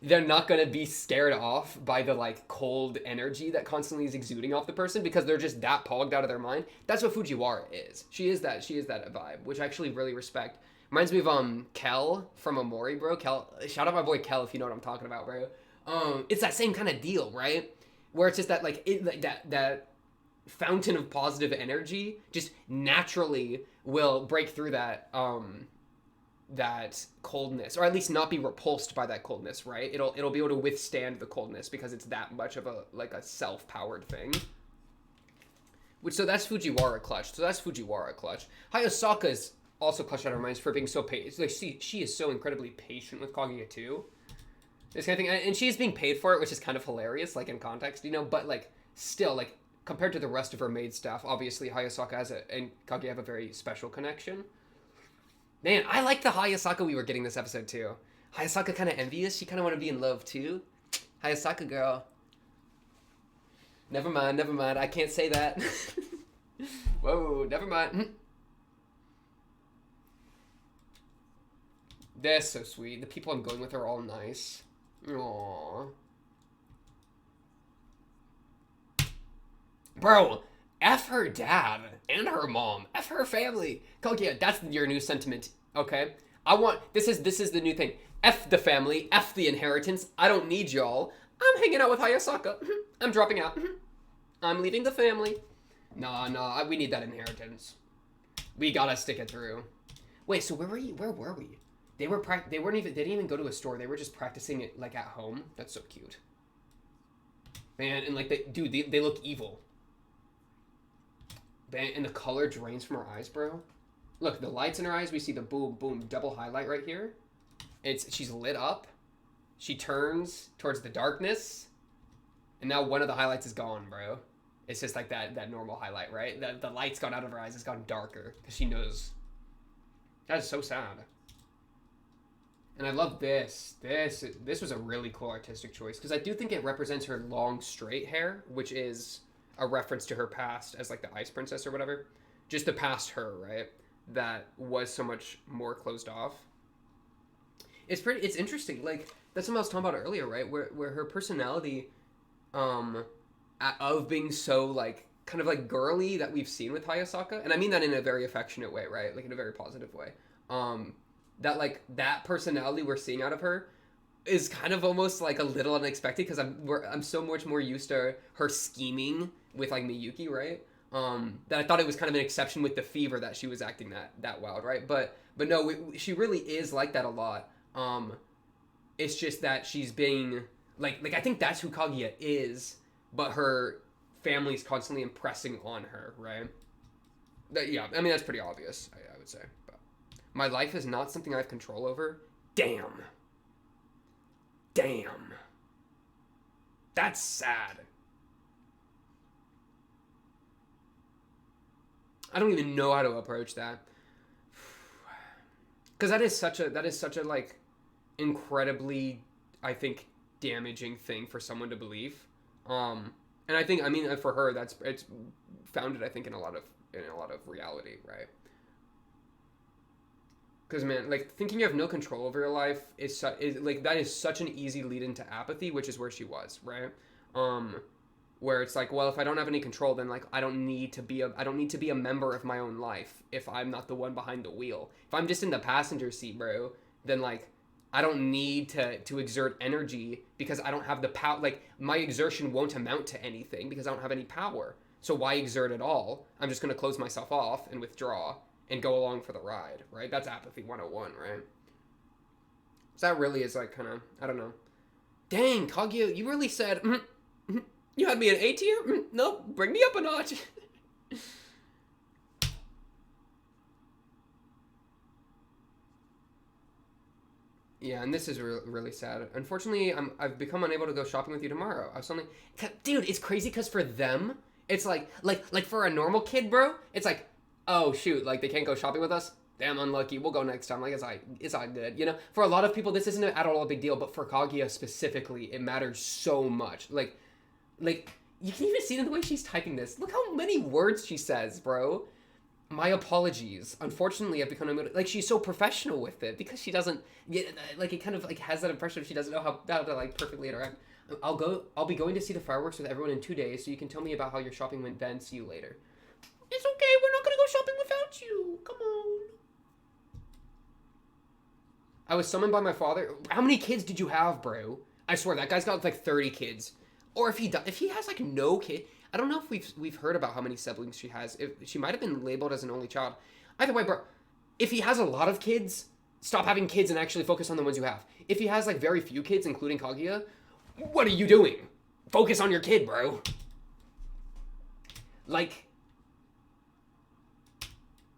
they're not going to be scared off by the like cold energy that constantly is exuding off the person because they're just that pogged out of their mind. That's what Fujiwara is. She is that vibe, which I actually really respect. Reminds me of Kel from Amori, bro. Kel, shout out my boy Kel if you know what I'm talking about, bro. It's that same kind of deal, right? Where it's just that that fountain of positive energy just naturally will break through that that coldness, or at least not be repulsed by that coldness, right? It'll be able to withstand the coldness because it's that much of a self-powered thing. So that's Fujiwara clutch. Hayasaka's also clutch out of her minds for being so patient. Like she is so incredibly patient with Kaguya too. This kind of thing, and she's being paid for it, which is kind of hilarious, like in context, but like still, like compared to the rest of her maid staff, obviously Hayasaka and Kaguya have a very special connection. Man, I like the Hayasaka we were getting this episode too. Hayasaka kind of envious. She kind of want to be in love too. Hayasaka girl. Never mind. I can't say that. Whoa, never mind. They're so sweet. The people I'm going with are all nice. Aww. Bro, F her dad and her mom. F her family. Kaguya, that's your new sentiment, okay? This is the new thing. F the family, F the inheritance. I don't need y'all. I'm hanging out with Hayasaka. I'm dropping out. I'm leaving the family. Nah, we need that inheritance. We gotta stick it through. Wait, so where were we? They didn't even go to a store. They were just practicing it like at home. That's so cute. Man, and like they look evil. Man, and the color drains from her eyes, bro. Look, the lights in her eyes, we see the boom boom double highlight right here. She's lit up. She turns towards the darkness. And now one of the highlights is gone, bro. It's just like that normal highlight, right? The light's gone out of her eyes. It's gone darker because she knows. That is so sad. And I love this. This was a really cool artistic choice because I do think it represents her long straight hair, which is a reference to her past as like the Ice Princess or whatever. Just the past her, right? That was so much more closed off. It's interesting. Like that's what I was talking about earlier, right? Where her personality, of being so like kind of like girly that we've seen with Hayasaka, and I mean that in a very affectionate way, right? Like in a very positive way. That personality we're seeing out of her is kind of almost like a little unexpected because I'm so much more used to her scheming with like Miyuki, right? That I thought it was kind of an exception with the fever that she was acting that wild, right? But no, she really is like that a lot. It's just that she's being like I think that's who Kaguya is, but her family's constantly impressing on her, right? Yeah, I mean that's pretty obvious, I would say. But my life is not something I have control over. Damn. That's sad. I don't even know how to approach that. Because that is such a like incredibly, I think, damaging thing for someone to believe. And I think, I mean, for her, it's founded, I think, in a lot of reality, right? Because man, like thinking you have no control over your life is like that is such an easy lead into apathy, which is where she was, right? Where it's like, well, if I don't have any control, then like I don't need to be a member of my own life if I'm not the one behind the wheel. If I'm just in the passenger seat, bro, then like I don't need to exert energy because I don't have the power. Like my exertion won't amount to anything because I don't have any power. So why exert at all? I'm just gonna close myself off and withdraw and go along for the ride, right? That's apathy 101, right? So that really is like kind of, I don't know. Dang, Kaguya, you really said, you had me an A tier? Nope, bring me up a notch. Yeah, and this is really sad. Unfortunately, I've become unable to go shopping with you tomorrow. I was suddenly, dude, it's crazy because for them, it's like for a normal kid, bro, it's like, oh shoot, like they can't go shopping with us. damn unlucky. We'll go next time. Like it's all good. You know, for a lot of people, this isn't at all a big deal, but for Kaguya specifically, it matters so much. Like you can even see in the way she's typing this. Look how many words she says, bro. My apologies. Unfortunately, I've become like she's so professional with it because she doesn't. Yeah, like it kind of like has that impression she doesn't know how to like perfectly interact. I'll be going to see the fireworks with everyone in 2 days, so you can tell me about how your shopping went then. See you later. It's okay. We're not gonna go shopping without you. Come on. I was summoned by my father. How many kids did you have, bro? I swear that guy's got like 30 kids. Or if he has like no kid. I don't know if we've heard about how many siblings she has. If she might have been labeled as an only child. Either way, bro, if he has a lot of kids, stop having kids and actually focus on the ones you have. If he has like very few kids, including Kaguya, what are you doing? Focus on your kid, bro. Like,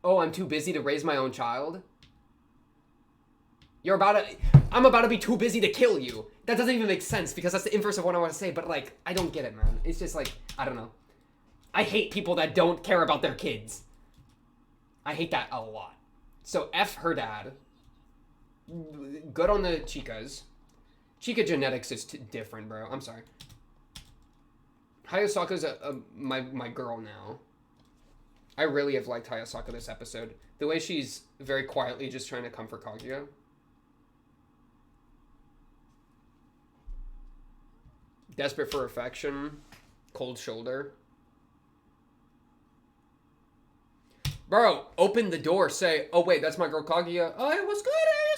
oh, I'm too busy to raise my own child? I'm about to be too busy to kill you. That doesn't even make sense because that's the inverse of what I want to say, but like, I don't get it, man. It's just like, I don't know. I hate people that don't care about their kids. I hate that a lot. So F her dad. Good on the Chicas. Chica genetics is different, bro. I'm sorry. Hayasaka's my girl now. I really have liked Hayasaka this episode. The way she's very quietly just trying to comfort Kaguya. Desperate for affection. Cold shoulder. Bro, open the door. Say, oh wait, that's my girl Kaguya. Oh, it was good.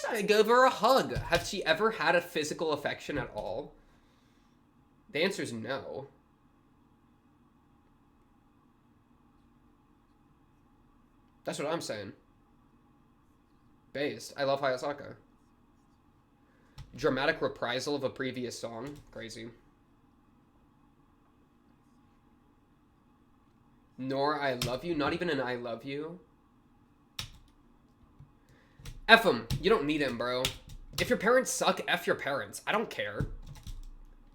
I give her a hug. Have she ever had a physical affection at all? The answer is no. That's what I'm saying. Based. I love Hayasaka. Dramatic reprisal of a previous song. Crazy. Nor I love you. Not even an I love you. F them. You don't need him, bro. If your parents suck, F your parents. I don't care.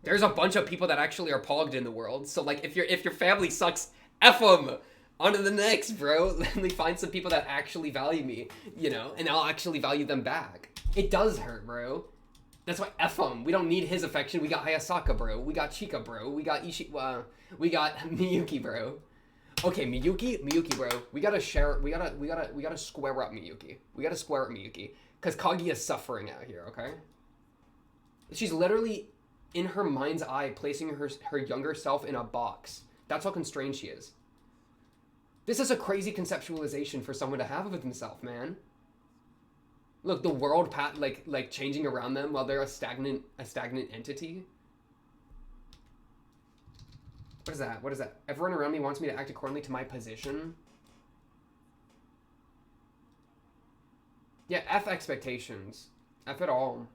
There's a bunch of people that actually are pogged in the world. So, like, if your family sucks, F them. On to the next, bro. Let me find some people that actually value me, you know, and I'll actually value them back. It does hurt, bro. That's why F them. We don't need his affection. We got Hayasaka, bro. We got Chika, bro. We got we got Miyuki, bro. Okay, Miyuki, bro. We gotta share. We gotta square up Miyuki. We gotta square up Miyuki, cause Kaguya's suffering out here. Okay. She's literally, in her mind's eye, placing her younger self in a box. That's how constrained she is. This is a crazy conceptualization for someone to have of himself, man. Look, the world like changing around them while they're a stagnant entity. What is that? What is that? Everyone around me wants me to act accordingly to my position. Yeah, F expectations. F it all.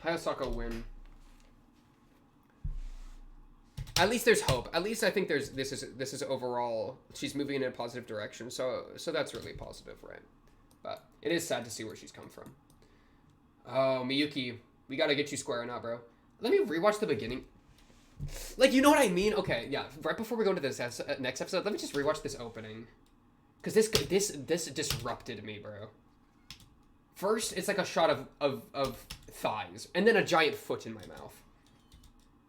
Hayasaka win. At least there's hope. At least I think this is overall she's moving in a positive direction. So that's really positive, right? But it is sad to see where she's come from. Oh, Miyuki, we gotta get you squaring up, bro. Let me rewatch the beginning. Like, you know what I mean? Okay, yeah. Right before we go into this next episode, let me just rewatch this opening, cause this disrupted me, bro. First, it's like a shot of thighs, and then a giant foot in my mouth.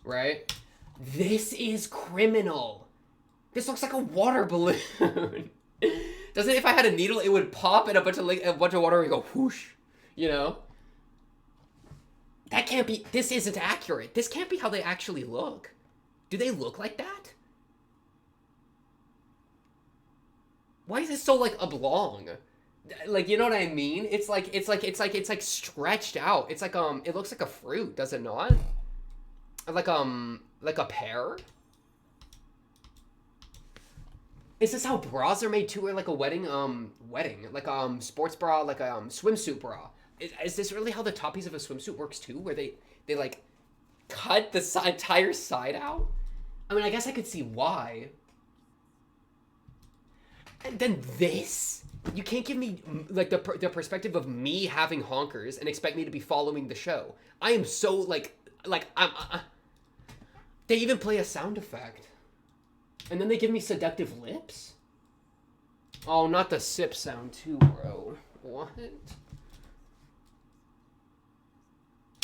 Right? This is criminal. This looks like a water balloon. Doesn't it? If I had a needle, it would pop and a bunch of water would go whoosh. You know? That can't be. This isn't accurate. This can't be how they actually look. Do they look like that? Why is it so like oblong? Like, you know what I mean? It's like stretched out. It's like it looks like a fruit, does it not? Like a pear? Is this how bras are made too, or like a wedding, like sports bra, like a swimsuit bra? Is this really how the top piece of a swimsuit works too, where they like cut the entire side out? I mean, I guess I could see why. And then this? You can't give me like the perspective of me having honkers and expect me to be following the show. I am so like I'm. They even play a sound effect. And then they give me seductive lips? Oh, not the sip sound too, bro. What?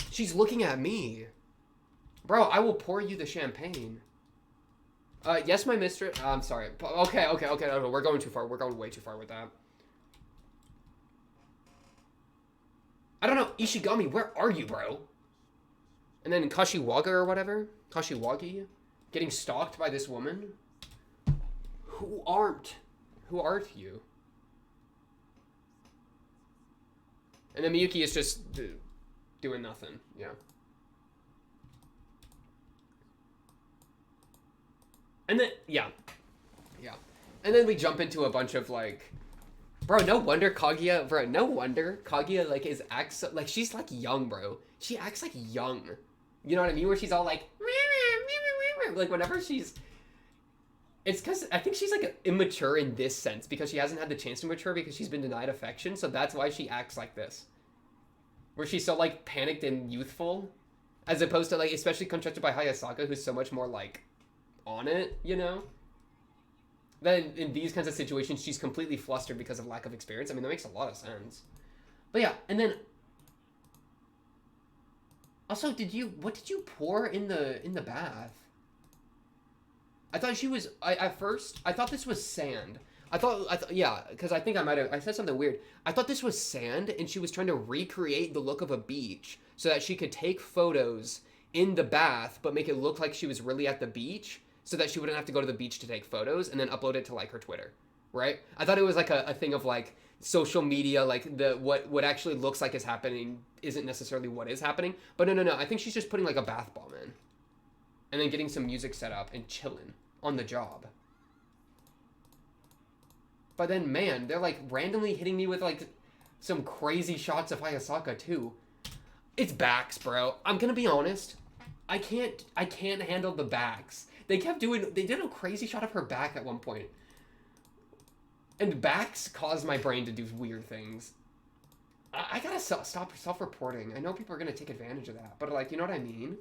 She's looking at me. Bro, I will pour you the champagne. Yes, my mistress. I'm sorry. Okay. No, we're going too far. We're going way too far with that. I don't know. Ishigami, where are you, bro? And then Kashiwaga or whatever. Kashiwagi. Getting stalked by this woman. Who aren't you? And then Miyuki is just doing nothing. Yeah. And then, yeah. And then we jump into a bunch of, like... Bro, no wonder Kaguya, like, acts, like, she's, like, young, bro. She acts, like, young. You know what I mean? Where she's all, like... Like, whenever she's... It's because I think she's, like, immature in this sense, because she hasn't had the chance to mature because she's been denied affection, so that's why she acts like this. Where she's so, like, panicked and youthful, as opposed to, like, especially contrasted by Hayasaka, who's so much more, like, on it, you know? Then in these kinds of situations, she's completely flustered because of lack of experience. I mean, that makes a lot of sense. But yeah, and then... Also, what did you pour in the bath? I thought she was... At first, I thought this was sand. Yeah, because I think I said something weird. I thought this was sand, and she was trying to recreate the look of a beach so that she could take photos in the bath, but make it look like she was really at the beach, so that she wouldn't have to go to the beach to take photos and then upload it to, like, her Twitter, right? I thought it was, like, a thing of, like, social media, like, what actually looks like is happening isn't necessarily what is happening. But no, I think she's just putting, like, a bath bomb in. And then getting some music set up and chilling on the job. But then, man, they're, like, randomly hitting me with, like, some crazy shots of Hayasaka, too. It's backs, bro. I'm gonna be honest. I can't handle the backs. They did a crazy shot of her back at one point. And backs cause my brain to do weird things. I gotta stop self-reporting. I know people are gonna take advantage of that, but, like, you know what I mean?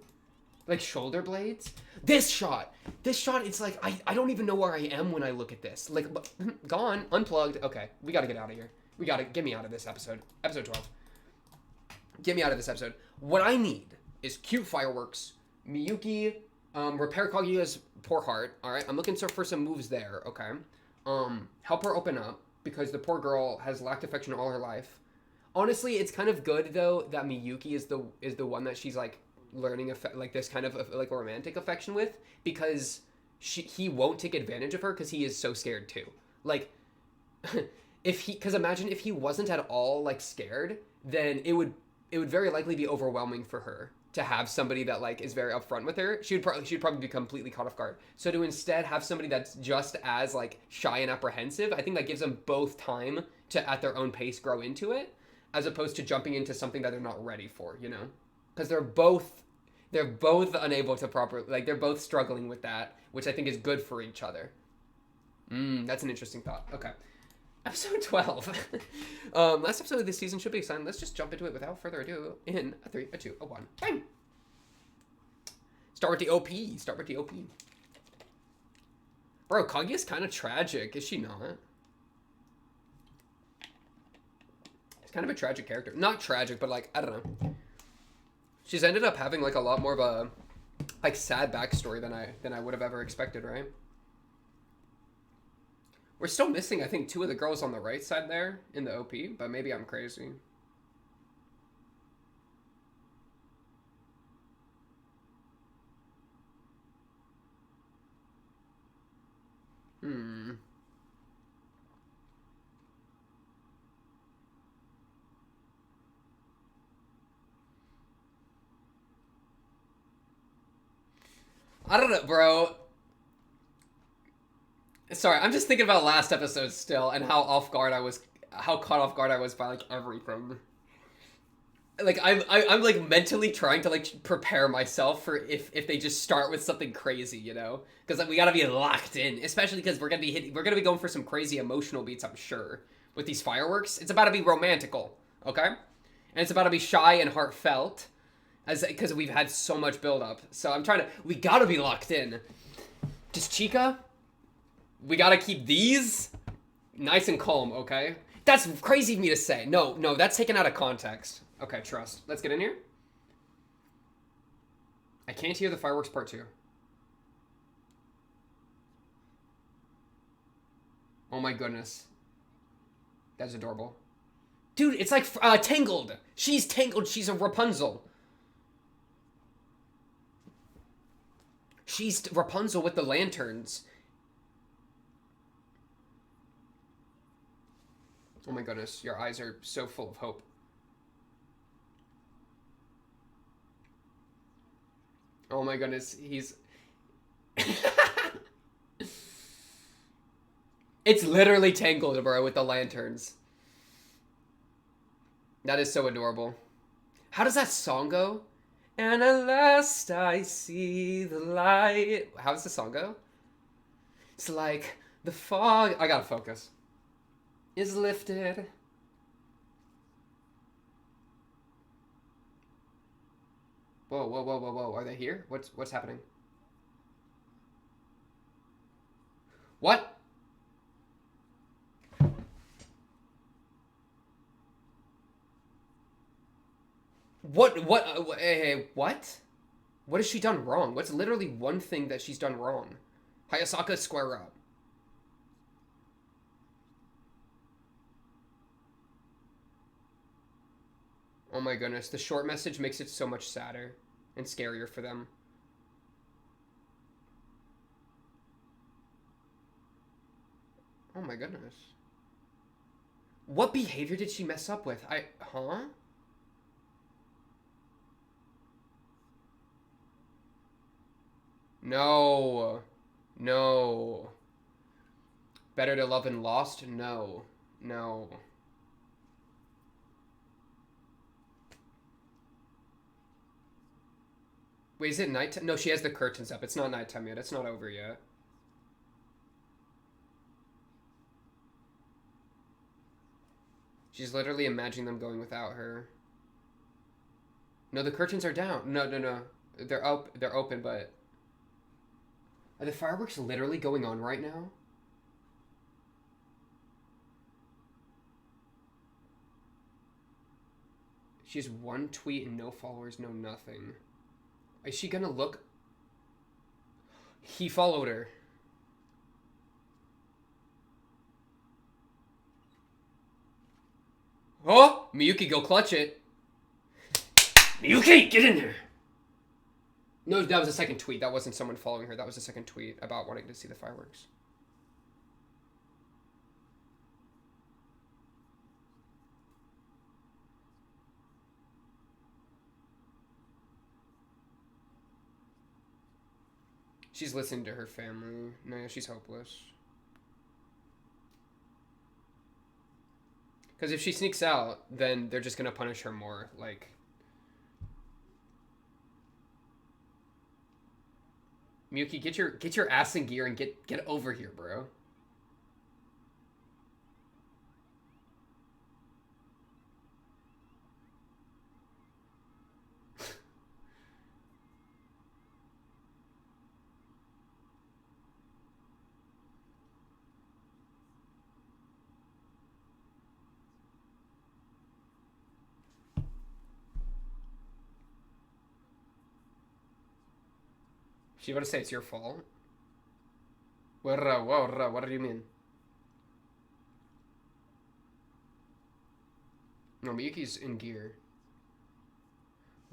Like, shoulder blades? This shot, it's like, I don't even know where I am when I look at this. Like, gone, unplugged. Okay, we gotta get out of here. Get me out of this episode. Episode 12. Get me out of this episode. What I need is cute fireworks, Miyuki, repair Kaguya's poor heart. All right, I'm looking for some moves there. Okay, help her open up because the poor girl has lacked affection all her life. Honestly, it's kind of good though that Miyuki is the one that she's like learning like this kind of like romantic affection with, because he won't take advantage of her because he is so scared too. Like, because imagine if he wasn't at all like scared, then it would very likely be overwhelming for her to have somebody that like is very upfront with her. She'd probably be completely caught off guard. So to instead have somebody that's just as like shy and apprehensive, I think that gives them both time to at their own pace grow into it, as opposed to jumping into something that they're not ready for, you know? Because they're both unable to they're both struggling with that, which I think is good for each other. That's an interesting thought. Okay. Episode 12. Last episode of this season should be exciting. Let's just jump into it without further ado in a 3, a 2, a 1. Bang! Start with the OP. Bro, Kaguya's kind of tragic, is she not? It's kind of a tragic character. Not tragic, but like, I don't know. She's ended up having like a lot more of a like sad backstory than I would have ever expected, right? We're still missing, I think, 2 of the girls on the right side there in the OP, but maybe I'm crazy. I don't know, bro. Sorry, I'm just thinking about last episode still, and how caught off guard I was by like everything. Like I'm like mentally trying to like prepare myself for if they just start with something crazy, you know? Because like we gotta be locked in, especially because we're gonna be going for some crazy emotional beats, I'm sure, with these fireworks. It's about to be romantical, okay? And it's about to be shy and heartfelt, because we've had so much build up. So we gotta be locked in. Does Chica? We gotta keep these nice and calm, okay? That's crazy of me to say. No, that's taken out of context. Okay, trust. Let's get in here. I can't hear the fireworks part 2. Oh my goodness. That's adorable. Dude, it's like Tangled. She's Tangled. She's a Rapunzel. She's Rapunzel with the lanterns. Oh my goodness, your eyes are so full of hope. Oh my goodness, he's... It's literally Tangled, bro, with the lanterns. That is so adorable. How does that song go? And at last I see the light. How does the song go? It's like the fog. I gotta focus. Is lifted. Whoa. Are they here? What's happening? What? Hey, what? What has she done wrong? What's literally one thing that she's done wrong? Hayasaka, square up. Oh my goodness, the short message makes it so much sadder and scarier for them. Oh my goodness. What behavior did she mess up with? Huh? No. No. Better to love and lost? No. No. Wait, is it nighttime? No, she has the curtains up. It's not nighttime yet. It's not over yet. She's literally imagining them going without her. No, the curtains are down. No. They're open, but... Are the fireworks literally going on right now? She has one tweet and no followers, no nothing. Is she gonna look? He followed her. Oh! Miyuki, go clutch it. Miyuki, get in there! No, that was a second tweet. That wasn't someone following her. That was a second tweet about wanting to see the fireworks. She's listening to her family. No, she's hopeless. Because if she sneaks out, then they're just going to punish her more. Like... Miyuki, get your ass in gear and get over here, bro. She about to say it's your fault? What do you mean? No, Miyuki's in gear.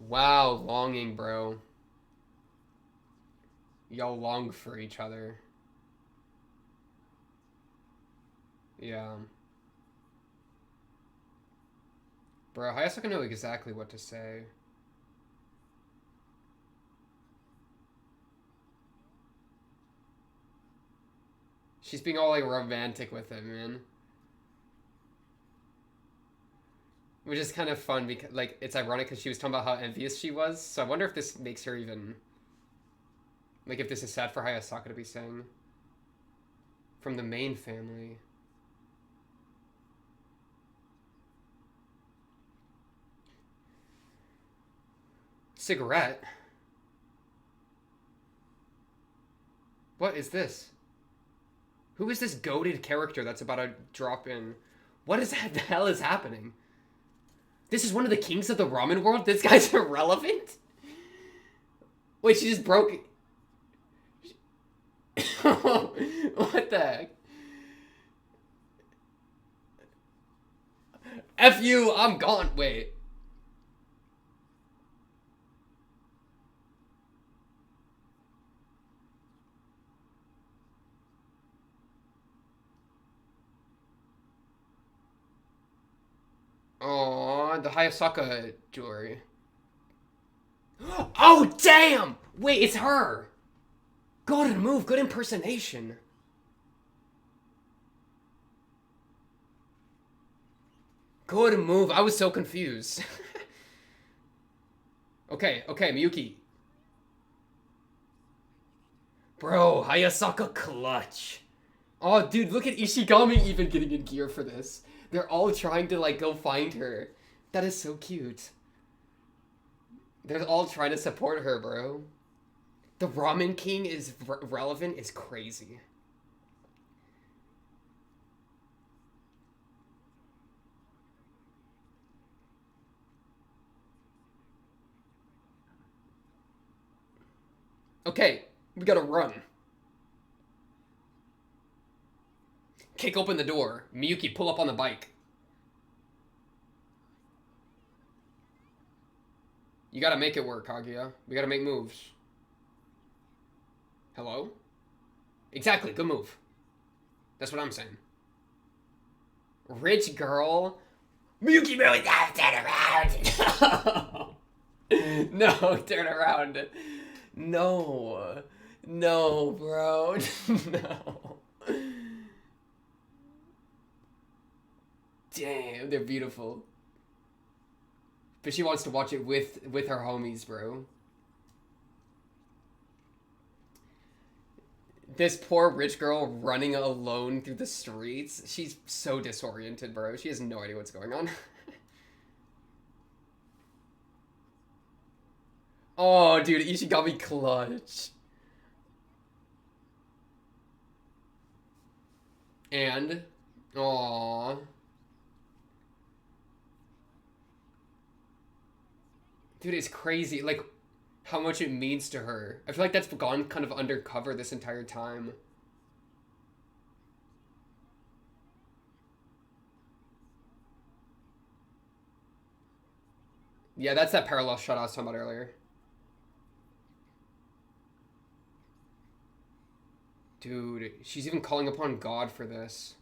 Wow, longing, bro. Y'all long for each other. Yeah. Bro, Hayasaka know exactly what to say. She's being all, like, romantic with him, man. Which is kind of fun, because, like, it's ironic because she was talking about how envious she was. So I wonder if this makes her even... Like, if this is sad for Hayasaka to be saying. From the main family. Cigarette? What is this? Who is this goated character that's about to drop in? What is that? The hell is happening? This is one of the kings of the ramen world? This guy's irrelevant? Wait, she just broke... What the heck? F you, I'm gone. Wait. Oh, the Hayasaka jewelry. Oh, damn! Wait, it's her! Good move, good impersonation. Good move, I was so confused. Okay, Miyuki. Bro, Hayasaka clutch. Oh, dude, look at Ishigami even getting in gear for this. They're all trying to, like, go find her. That is so cute. They're all trying to support her, bro. The Ramen King is relevant is crazy. Okay, we gotta run. Kick open the door. Miyuki, pull up on the bike. You gotta make it work, Kaguya. We gotta make moves. Hello? Exactly, good move. That's what I'm saying. Rich girl. Miyuki really gotta turn around. No, turn around. No. No, bro. No. Damn, they're beautiful. But she wants to watch it with her homies, bro. This poor rich girl running alone through the streets. She's so disoriented, bro. She has no idea what's going on. Oh, dude, Ishigami clutch. And, aww. Dude, it's crazy, like, how much it means to her. I feel like that's gone kind of undercover this entire time. Yeah, that's that parallel shot I was talking about earlier. Dude, she's even calling upon God for this.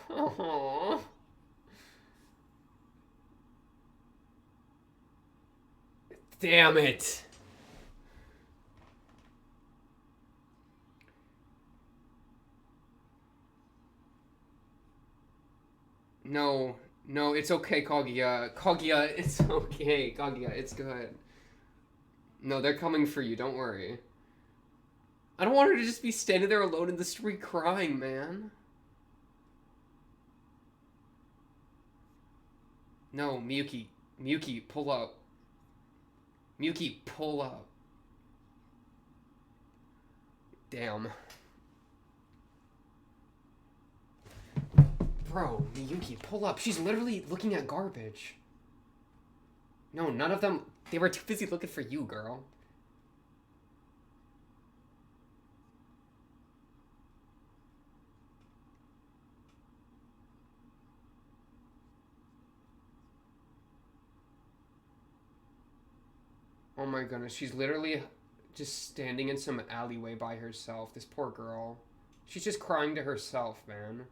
Aww. Damn it. No, no, it's okay, Kaguya. Kaguya, it's okay. Kaguya, it's good. No, they're coming for you, don't worry. I don't want her to just be standing there alone in the street crying, man. No, Miyuki. Miyuki, pull up. Miyuki, pull up. Damn. Bro, Miyuki, pull up. She's literally looking at garbage. No, none of them... They were too busy looking for you, girl. Oh my goodness, she's literally just standing in some alleyway by herself. This poor girl. She's just crying to herself, man.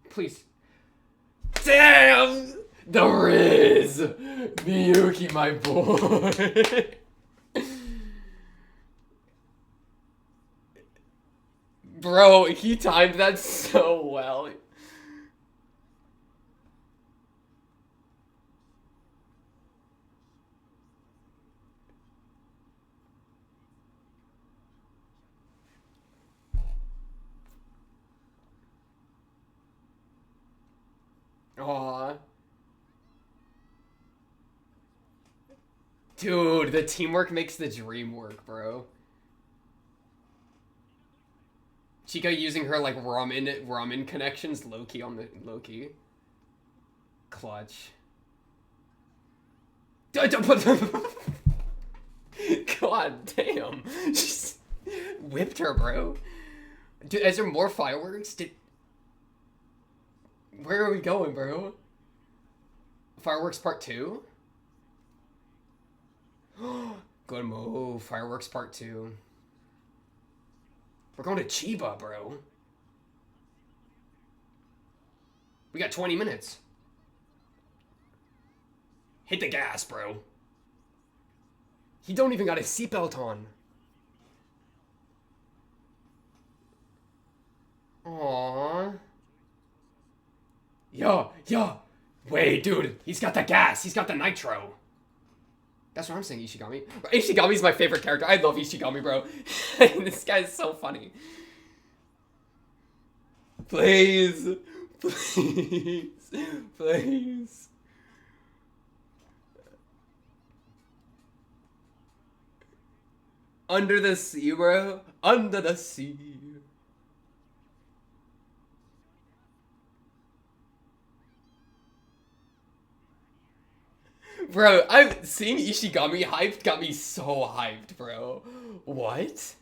Please. Damn! The Riz! Miyuki, my boy. Bro, he timed that so well. Aw. Dude, the teamwork makes the dream work, bro. Chica using her like ramen connections low-key on the low-key. Clutch. God damn. Just whipped her, bro. Dude, is there more fireworks? Where are we going, bro? Fireworks part 2? Good move. Fireworks part 2. We're going to Chiba, bro. We got 20 minutes. Hit the gas, bro. He don't even got his seatbelt on. Aww. Yo. Wait, dude. He's got the gas. He's got the nitro. That's what I'm saying, Ishigami. Ishigami's my favorite character. I love Ishigami, bro. This guy's so funny. Please. Please. Please. Under the sea, bro. Under the sea. Bro, I'm seeing Ishigami hyped got me so hyped, bro. What?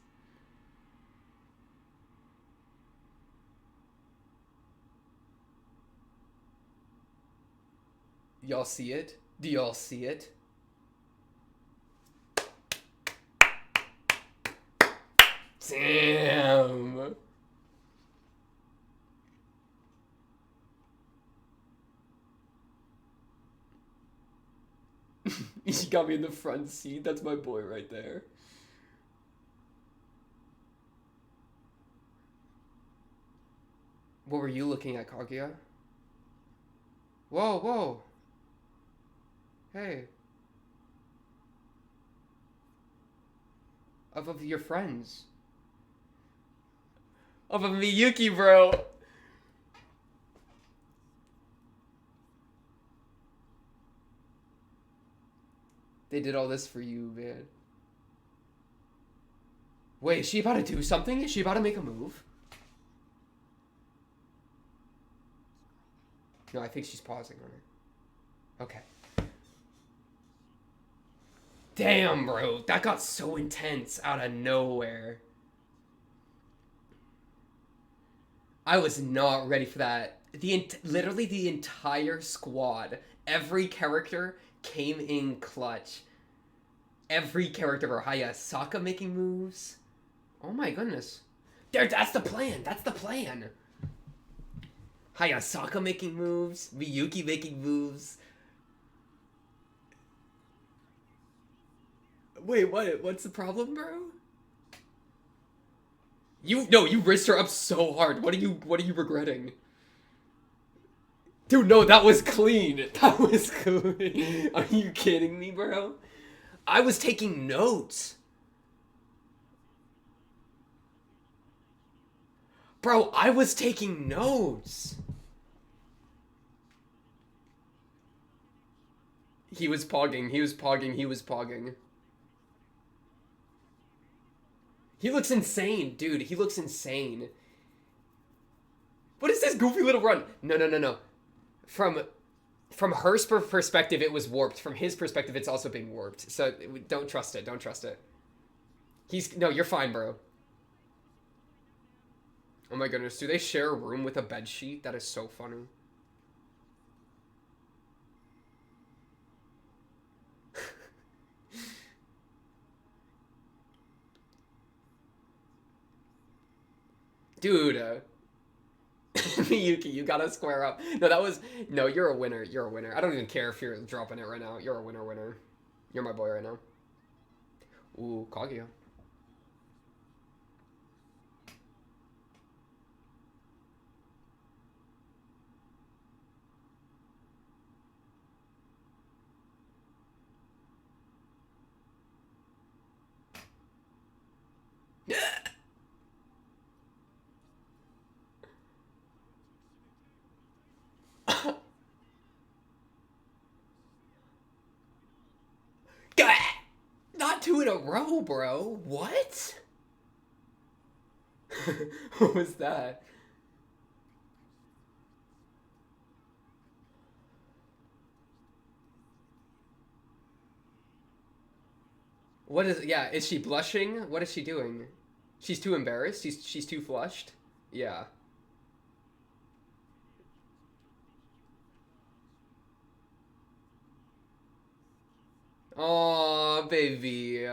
Y'all see it? Do y'all see it? Damn. She got me in the front seat. That's my boy right there. What were you looking at, Kaguya? Whoa. Hey. Of your friends. Of a Miyuki, bro. They did all this for you, man. Wait, is she about to do something? Is she about to make a move? No, I think she's pausing on her. Okay. Damn, bro. That got so intense out of nowhere. I was not ready for that. Literally the entire squad, every character came in clutch. Every character, bro. Hayasaka making moves. Oh my goodness. That's the plan. That's the plan. Hayasaka making moves. Miyuki making moves. Wait, what? What's the problem, bro? You risked her up so hard. What are you regretting? Dude, no, that was clean. That was clean. Are you kidding me, bro? I was taking notes. Bro, I was taking notes. He was pogging. He was pogging. He looks insane, dude. He looks insane. What is this goofy little run? No. From her perspective, it was warped. From his perspective, it's also being warped. So don't trust it. Don't trust it. No, you're fine, bro. Oh my goodness. Do they share a room with a bed sheet? That is so funny. Dude, Miyuki, you gotta square up. No, you're a winner. You're a winner. I don't even care if you're dropping it right now. You're a winner. You're my boy right now. Ooh, Kaguya. got two in a row, bro. What? What was that? What is? Yeah, is she blushing? What is she doing? She's too embarrassed. She's too flushed. Yeah. Oh, baby.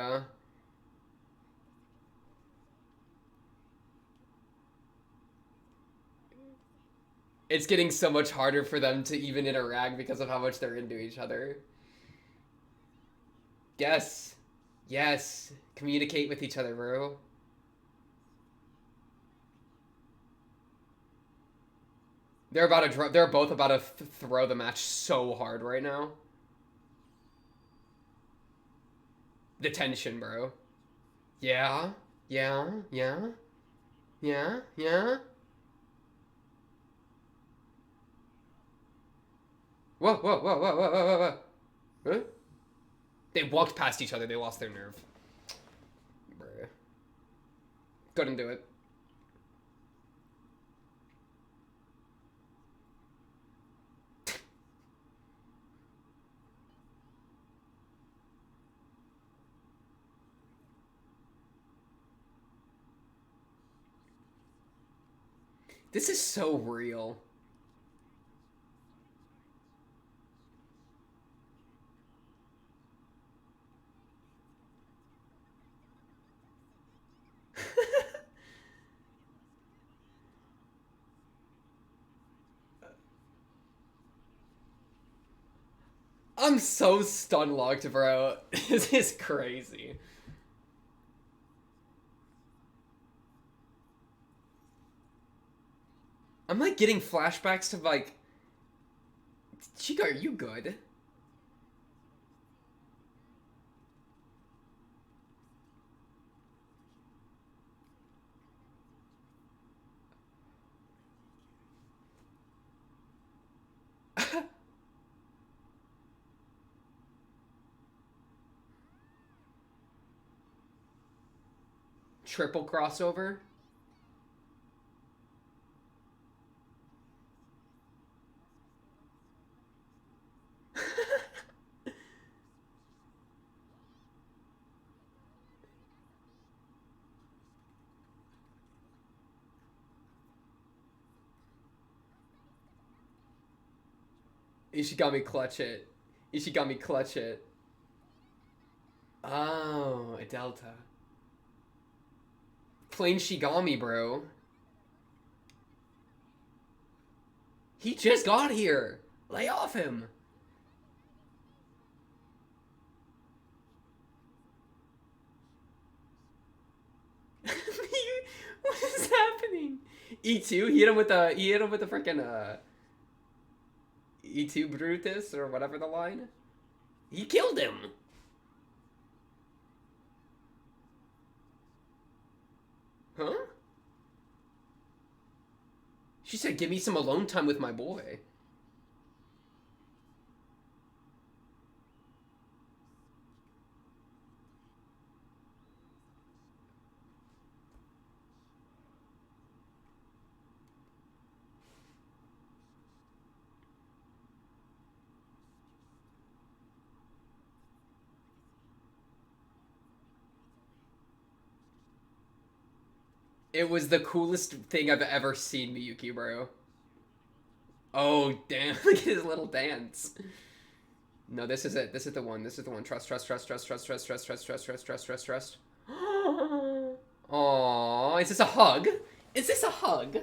It's getting so much harder for them to even interact because of how much they're into each other. Yes. Yes. Communicate with each other, bro. They're both about to throw the match so hard right now. The tension, bro. Yeah. Yeah. Yeah. Yeah. Yeah. Whoa, whoa, whoa, whoa, whoa, whoa, whoa, whoa. Huh? They walked past each other. They lost their nerve. Bruh. Couldn't do it. This is so real. I'm so stun locked, bro. This is crazy. I'm like getting flashbacks to like, Chica, are you good? Triple crossover. Ishigami clutch it. Ishigami clutch it. Oh, a delta. Plain Shigami, bro. He just got here. Lay off him. What is happening? E2, he hit him with the freaking E2 Brutus or whatever the line. He killed him. Huh? She said, "Give me some alone time with my boy." It was the coolest thing I've ever seen, Miyuki, bro. Oh, damn. Look at his little dance. No, this is it. This is the one. This is the one. Trust, trust, trust, trust, trust, trust, trust, trust, trust, trust, trust, trust, trust. Aww, is this a hug? Is this a hug?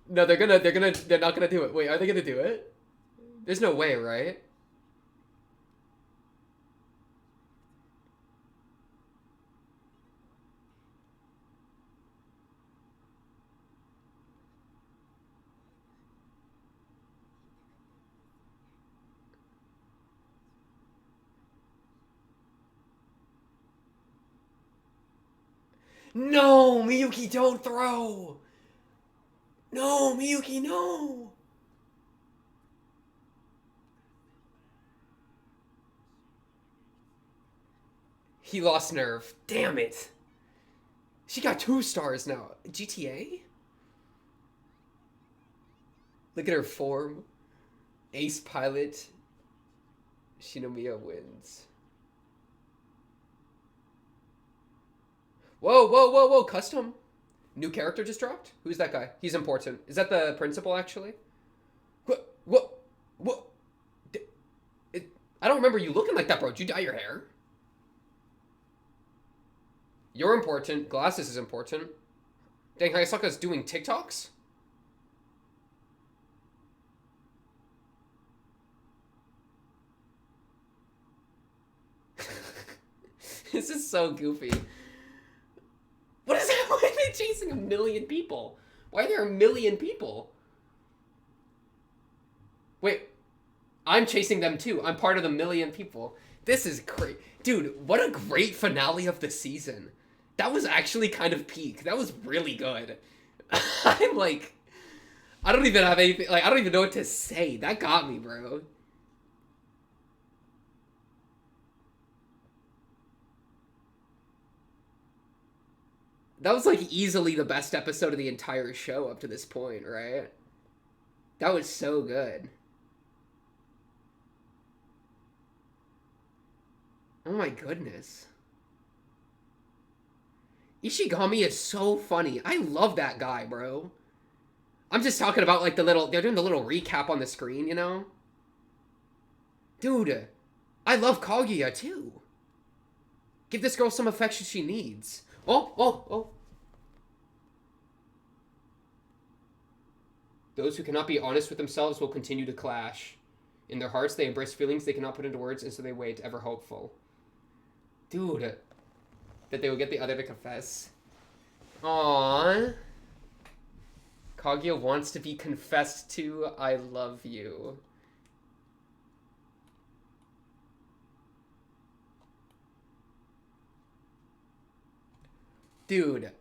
No, they're not gonna do it. Wait, are they gonna do it? There's no way, right? No, Miyuki, don't throw. No, Miyuki, no. He lost nerve. Damn it. She got 2 stars now. GTA? Look at her form. Ace Pilot. Shinomiya wins. Whoa, whoa, whoa, whoa. Custom. New character just dropped? Who's that guy? He's important. Is that the principal, actually? What? I don't remember you looking like that, bro. Did you dye your hair? You're important. Glasses is important. Dang, Hayasaka's doing TikToks? This is so goofy. What is that? Why are they chasing 1 million people? Why are there 1 million people? Wait, I'm chasing them too. I'm part of the 1 million people. This is great. Dude, what a great finale of the season. That was actually kind of peak. That was really good. I'm like, I don't even have anything, like, I don't even know what to say. That got me, bro. That was like easily the best episode of the entire show up to this point, right? That was so good. Oh my goodness. Ishigami is so funny. I love that guy, bro. I'm just talking about like they're doing the little recap on the screen, you know? Dude, I love Kaguya too. Give this girl some affection she needs. Oh. Those who cannot be honest with themselves will continue to clash. In their hearts, they embrace feelings they cannot put into words, and so they wait, ever hopeful. Dude. That they will get the other to confess. Aww. Kaguya wants to be confessed to. I love you. Dude,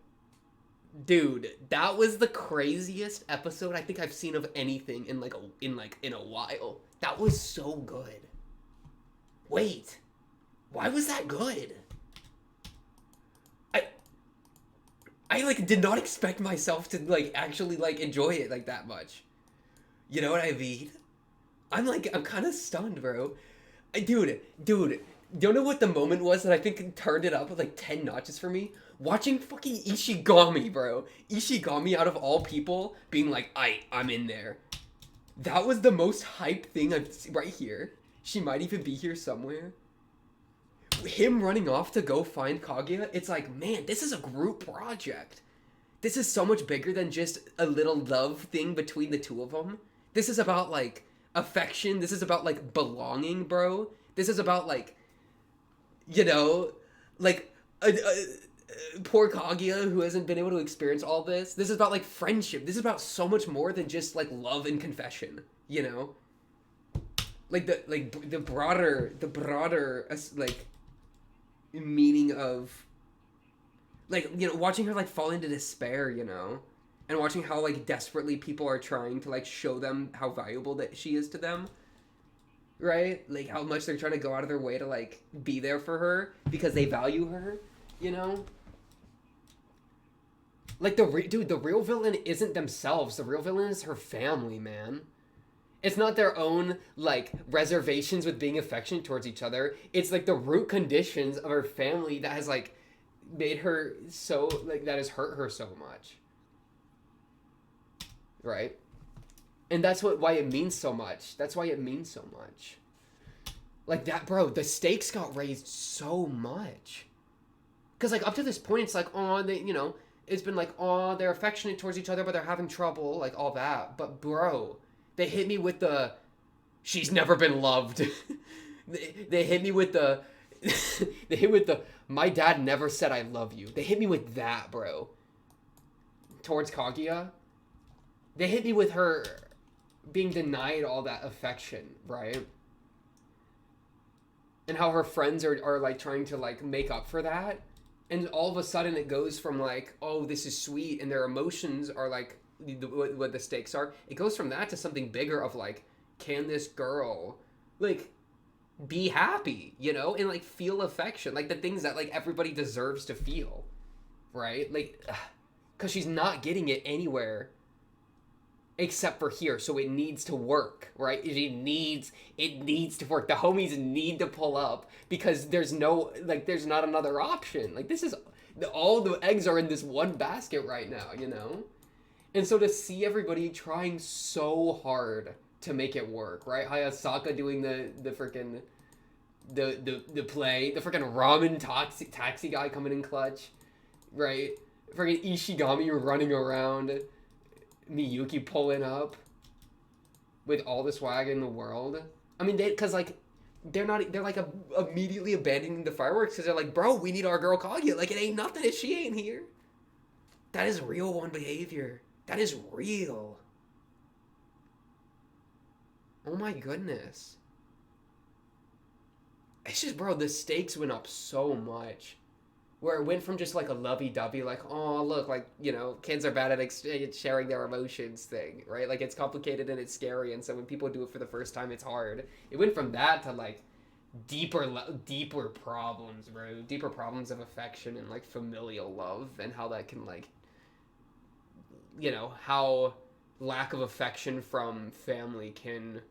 that was the craziest episode I think I've seen of anything in a while. That was so good. Wait, why was that good? I like did not expect myself to like actually like enjoy it like that much. You know what I mean? I'm kind of stunned, bro. Dude, you don't know what the moment was that I think turned it up like 10 notches for me? Watching fucking Ishigami, bro. Ishigami, out of all people, being like, I'm in there. That was the most hype thing I've seen right here. She might even be here somewhere. Him running off to go find Kaguya, it's like, man, this is a group project. This is so much bigger than just a little love thing between the two of them. This is about, like, affection. This is about, like, belonging, bro. This is about, like, you know, like, poor Kaguya who hasn't been able to experience all this. This is about, like, friendship. This is about so much more than just, like, love and confession, you know? Like, the broader, like, meaning of, like, you know, watching her, like, fall into despair, you know? And watching how, like, desperately people are trying to, like, show them how valuable that she is to them. Right? Like, how much they're trying to go out of their way to, like, be there for her because they value her, you know? Like, the real villain isn't themselves. The real villain is her family, man. It's not their own, like, reservations with being affectionate towards each other. It's, like, the root conditions of her family that has, like, made her so, like, that has hurt her so much. Right? And that's why it means so much. That's why it means so much. Like, that, bro, the stakes got raised so much. Because, like, up to this point, it's like, oh, they, you know, it's been like, oh, they're affectionate towards each other, but they're having trouble, like, all that. But, bro, they hit me with the, she's never been loved. They hit me with the, they hit with the, my dad never said I love you. They hit me with that, bro. Towards Kaguya. They hit me with her being denied all that affection, right? And how her friends are like, trying to, like, make up for that. And all of a sudden it goes from, like, oh, this is sweet, and their emotions are, like, what the stakes are. It goes from that to something bigger of, like, can this girl, like, be happy, you know, and like feel affection, like the things that like everybody deserves to feel, right? Like, because she's not getting it anywhere except for here, so it needs to work, right? It needs to work. The homies need to pull up because there's not another option. Like this is all the eggs are in this one basket right now, you know? And so to see everybody trying so hard to make it work, right? Hayasaka doing the freaking the play, the freaking ramen taxi guy coming in clutch, right? Freaking Ishigami running around, Miyuki pulling up with all the swag in the world. I mean, they're like immediately abandoning the fireworks because they're like, bro, we need our girl Kaguya. Like it ain't nothing if she ain't here. That is real one behavior. That is real. Oh my goodness. It's just, bro, the stakes went up so much. Where it went from just like a lovey-dovey, like, oh, look, like, you know, kids are bad at sharing their emotions thing, right? Like, it's complicated and it's scary, and so when people do it for the first time, it's hard. It went from that to, like, deeper problems, bro. Deeper problems of affection and, like, familial love, and how that can, like, you know, how lack of affection from family can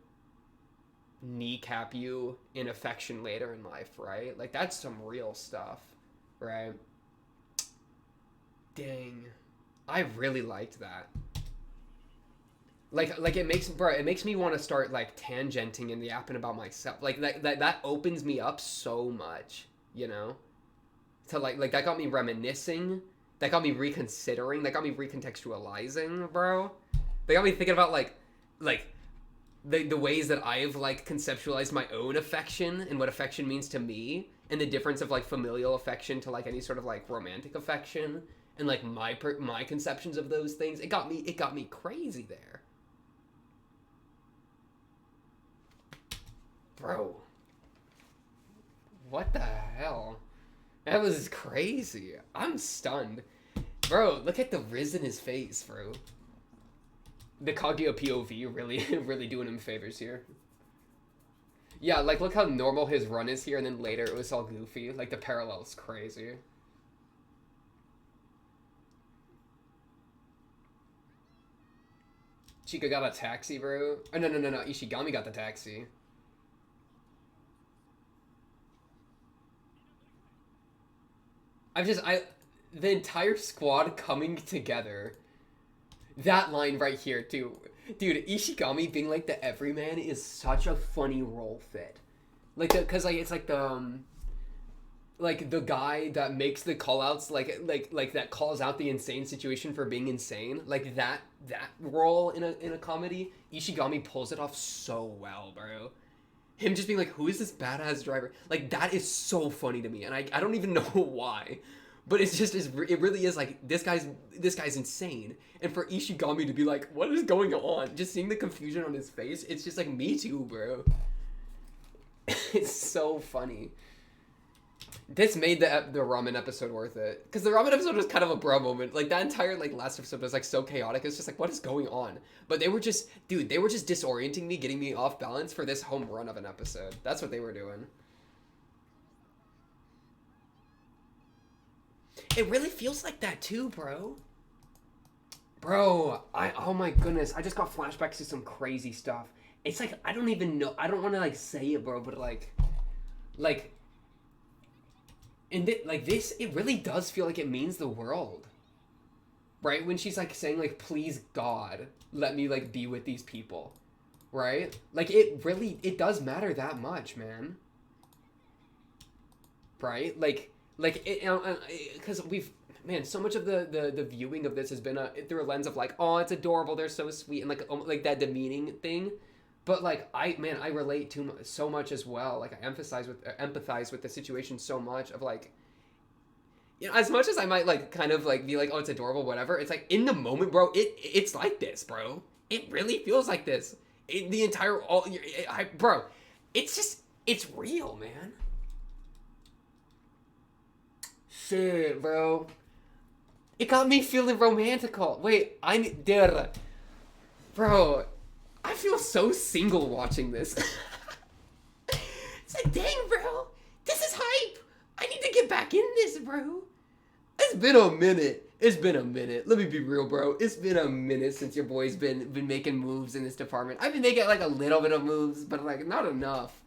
kneecap you in affection later in life, right? Like, that's some real stuff, right? Dang. I really liked that. Like it makes me want to start, like, tangenting and yapping about myself. Like, that opens me up so much, you know? To, like, that got me reminiscing. That got me reconsidering. That got me recontextualizing, bro. They got me thinking about, like the ways that I've, like, conceptualized my own affection and what affection means to me, and the difference of, like, familial affection to, like, any sort of, like, romantic affection, and, like, my conceptions of those things. It got me crazy there. Bro. What the hell? That was crazy. I'm stunned. Bro, look at the riz in his face, bro. The Kaguya POV really doing him favors here. Yeah, like, look how normal his run is here, and then later it was all goofy. Like, the parallel's crazy. Chika got a taxi, bro. Oh, no. Ishigami got the taxi. The entire squad coming together. That line right here, too. Dude, Ishigami being, like, the everyman is such a funny role fit. Like, because, like, it's, like, the guy that makes the call-outs, like, that calls out the insane situation for being insane. Like, that role in a comedy, Ishigami pulls it off so well, bro. Him just being like, who is this badass driver? Like, that is so funny to me, and I don't even know why. But it's just, it really is like, this guy's insane. And for Ishigami to be like, what is going on? Just seeing the confusion on his face, it's just like, me too, bro. It's so funny. This made the ramen episode worth it. Because the ramen episode was kind of a bro moment. Like, that entire, like, last episode was, like, so chaotic. It's just like, what is going on? But they were just disorienting me, getting me off balance for this home run of an episode. That's what they were doing. It really feels like that too, bro. Bro, oh my goodness, I just got flashbacks to some crazy stuff. It's like, I don't even know, I don't want to, like, say it, bro, but, like, and this, it really does feel like it means the world. Right? When she's, like, saying, like, please, God, let me, like, be with these people. Right? Like, it does matter that much, man. Right? Like, because so much of the viewing of this has been through a lens of, like, oh, it's adorable, they're so sweet, and, like that demeaning thing. But, like, I relate to so much as well. Like, I empathize with the situation so much of, like, you know, as much as I might, like, kind of, like, be like, oh, it's adorable, whatever. It's like, in the moment, bro, it's like this, bro. It really feels like this. Bro, it's just, it's real, man. Shit, bro. It got me feeling romantical. Wait, bro, I feel so single watching this. It's like, dang, bro, this is hype. I need to get back in this, bro. It's been a minute. It's been a minute. Let me be real, bro. It's been a minute since your boy's been making moves in this department. I've been making like a little bit of moves, but like not enough.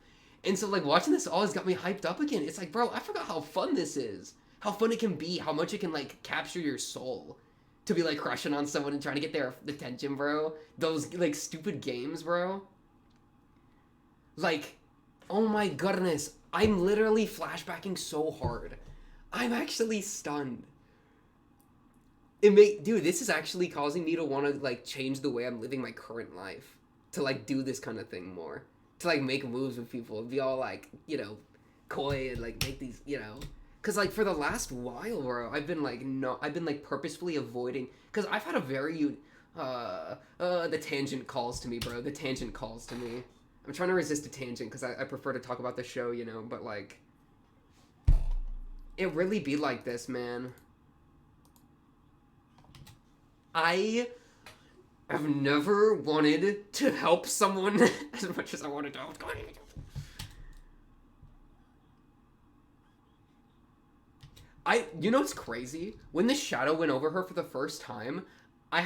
And so like watching this all has got me hyped up again. It's like, bro, I forgot how fun this is. How fun it can be. How much it can like capture your soul. To be like crushing on someone and trying to get their attention, bro. Those like stupid games, bro. Like, oh my goodness. I'm literally flashbacking so hard. I'm actually stunned. Dude, this is actually causing me to want to like change the way I'm living my current life. To like do this kind of thing more. To like make moves with people and be all like, you know, coy and like make these, you know. Cause like for the last while, bro, I've been like purposefully avoiding. Cause I've had a very, the tangent calls to me, bro. The tangent calls to me. I'm trying to resist a tangent because I prefer to talk about the show, you know, but like, it really be like this, man. I have never wanted to help someone as much as I wanted to help. You know what's crazy? When the shadow went over her for the first time, I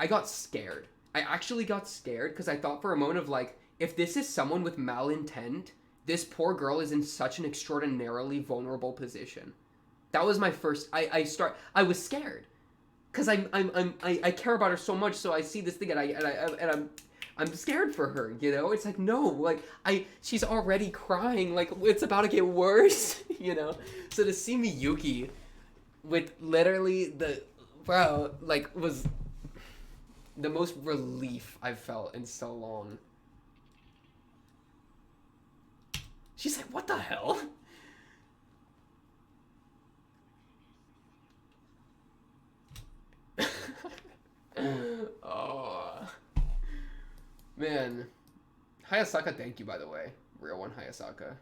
got scared. I actually got scared because I thought for a moment of like, if this is someone with malintent, this poor girl is in such an extraordinarily vulnerable position. That was my first, I was scared. Cause I care about her so much, so I see this thing and I'm scared for her, you know? It's like, no, like, she's already crying, like, it's about to get worse, you know? So to see Miyuki with literally was the most relief I've felt in so long. She's like, what the hell? Oh. Man. Hayasaka, thank you, by the way. Real one Hayasaka.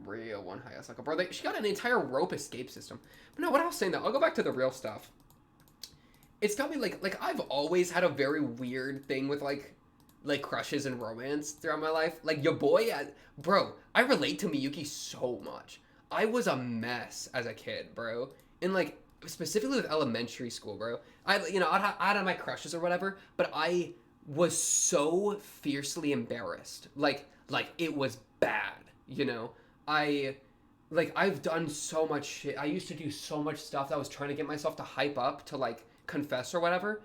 Real one Hayasaka. Bro, she got an entire rope escape system. But no, what I was saying though, I'll go back to the real stuff. It's got me like I've always had a very weird thing with like crushes and romance throughout my life. Like your boy, bro, I relate to Miyuki so much. I was a mess as a kid, bro. And like, specifically with elementary school, bro. I'd have my crushes or whatever, but I was so fiercely embarrassed. Like it was bad, you know? I've done so much shit. I used to do so much stuff that I was trying to get myself to hype up to like confess or whatever.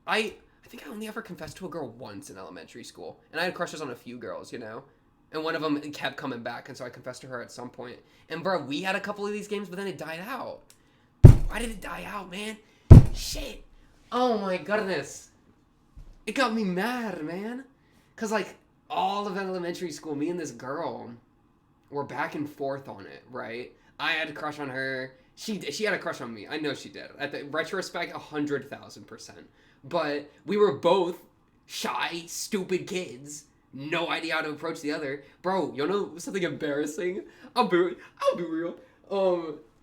I think I only ever confessed to a girl once in elementary school. And I had crushes on a few girls, you know? And one of them kept coming back, and so I confessed to her at some point. And bro, we had a couple of these games, but then it died out. Why did it die out, man? Shit. Oh my goodness. It got me mad, man. Cause like all of elementary school, me and this girl were back and forth on it, right? I had a crush on her. She had a crush on me. I know she did. At the retrospect, 100,000%. But we were both shy, stupid kids. No idea how to approach the other. Bro, you know something embarrassing? I'll be real.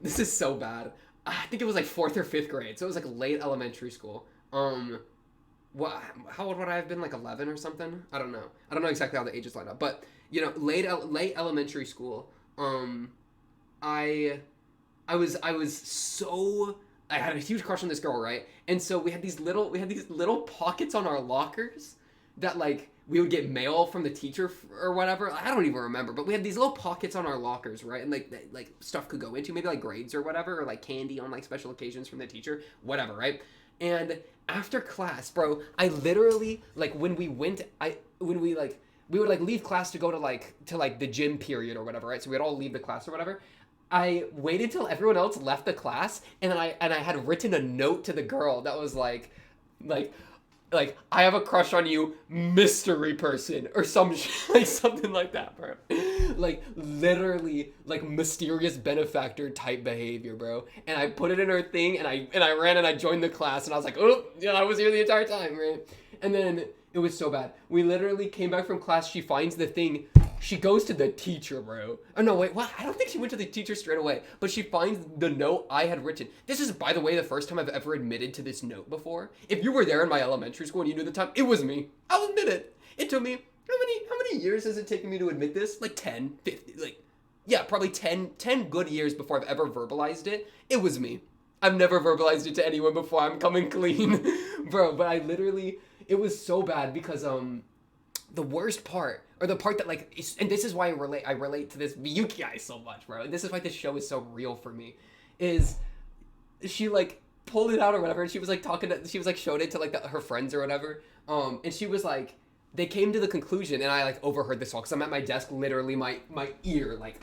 This is so bad. I think it was like 4th or 5th grade, so it was like late elementary school. How old would I have been? Like 11 or something? I don't know exactly how the ages line up, but you know, late elementary school. I had a huge crush on this girl, right? And so we had these little pockets on our lockers that like we would get mail from the teacher or whatever. I don't even remember, but we had these little pockets on our lockers, right? And like stuff could go into, maybe like grades or whatever, or like candy on like special occasions from the teacher, whatever, right? And after class, bro, I literally like we would like leave class to go to like the gym period or whatever, right? So we'd all leave the class or whatever. I waited till everyone else left the class, and I had written a note to the girl that was like I have a crush on you, mystery person, or something like that, bro. Like literally like mysterious benefactor type behavior, bro. And I put it in her thing, and I ran and I joined the class, and I was like, oh yeah, I was here the entire time, right? And then it was so bad. We literally came back from class. She finds the thing. She goes to the teacher, bro. Oh, no, wait, what? I don't think she went to the teacher straight away, but she finds the note I had written. This is, by the way, the first time I've ever admitted to this note before. If you were there in my elementary school and you knew the time, it was me. I'll admit it. It took me, how many many years has it taken me to admit this? Like 10, 50, like, yeah, probably 10 good years before I've ever verbalized it. It was me. I've never verbalized it to anyone before. I'm coming clean. Bro, but I literally, it was so bad because, the worst part, or the part that, like, and this is why I relate to this Miyuki guy so much, bro. And this is why this show is so real for me, is she, like, pulled it out or whatever, and she was, like, showed it to, like, her friends or whatever, and she was, like, they came to the conclusion, and I, like, overheard this all, because I'm at my desk, literally, my ear, like,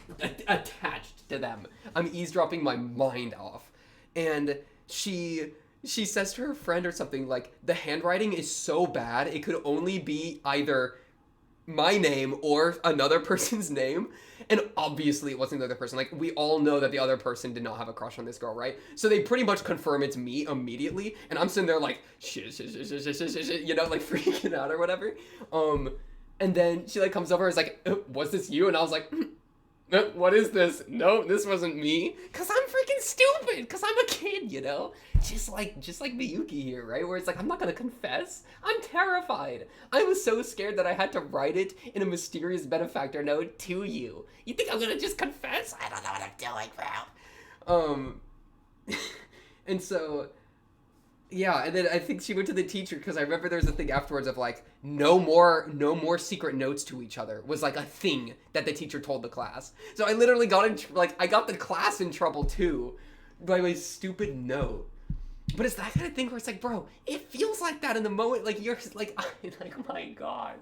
attached to them. I'm eavesdropping my mind off, and she says to her friend or something, like, the handwriting is so bad, it could only be either my name or another person's name, and obviously it wasn't the other person. Like, we all know that the other person did not have a crush on this girl, right? So they pretty much confirm it's me immediately, and I'm sitting there like, shit, you know, like, freaking out or whatever. And then she, like, comes over and is like, was this you? And I was like, what is this? No, this wasn't me. Cause I'm freaking stupid. Cause I'm a kid, you know? Just like Miyuki here, right? Where it's like, I'm not gonna confess. I'm terrified. I was so scared that I had to write it in a mysterious benefactor note to you. You think I'm gonna just confess? I don't know what I'm doing, bro. And so, yeah, and then I think she went to the teacher because I remember there was a thing afterwards of like, no more secret notes to each other was like a thing that the teacher told the class. So I literally got I got the class in trouble too by my stupid note. But it's that kind of thing where it's like, bro, it feels like that in the moment. Like, you're like, like, my God.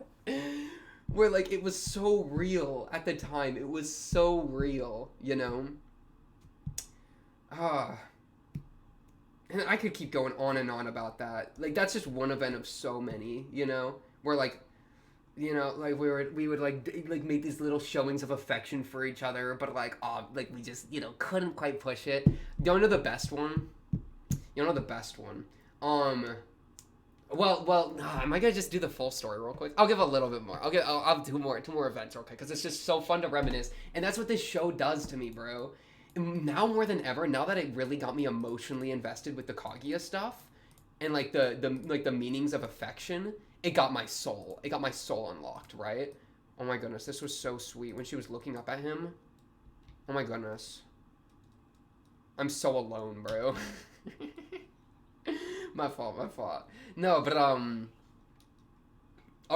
Where, like, it was so real at the time. It was so real, you know? And I could keep going on and on about that. Like, that's just one event of so many, you know? Where, like, you know, like, we would like make these little showings of affection for each other, but, like, we just, you know, couldn't quite push it. Don't know the best one? You know the best one? Well, am I gonna just do the full story real quick? I'll give a little bit more. I'll do two more events real quick, because it's just so fun to reminisce. And that's what this show does to me, bro. Now more than ever, now that it really got me emotionally invested with the Kaguya stuff and like the meanings of affection, it got my soul unlocked, right? Oh my goodness, this was so sweet when she was looking up at him. Oh my goodness, I'm so alone, bro. my fault. No, but I'll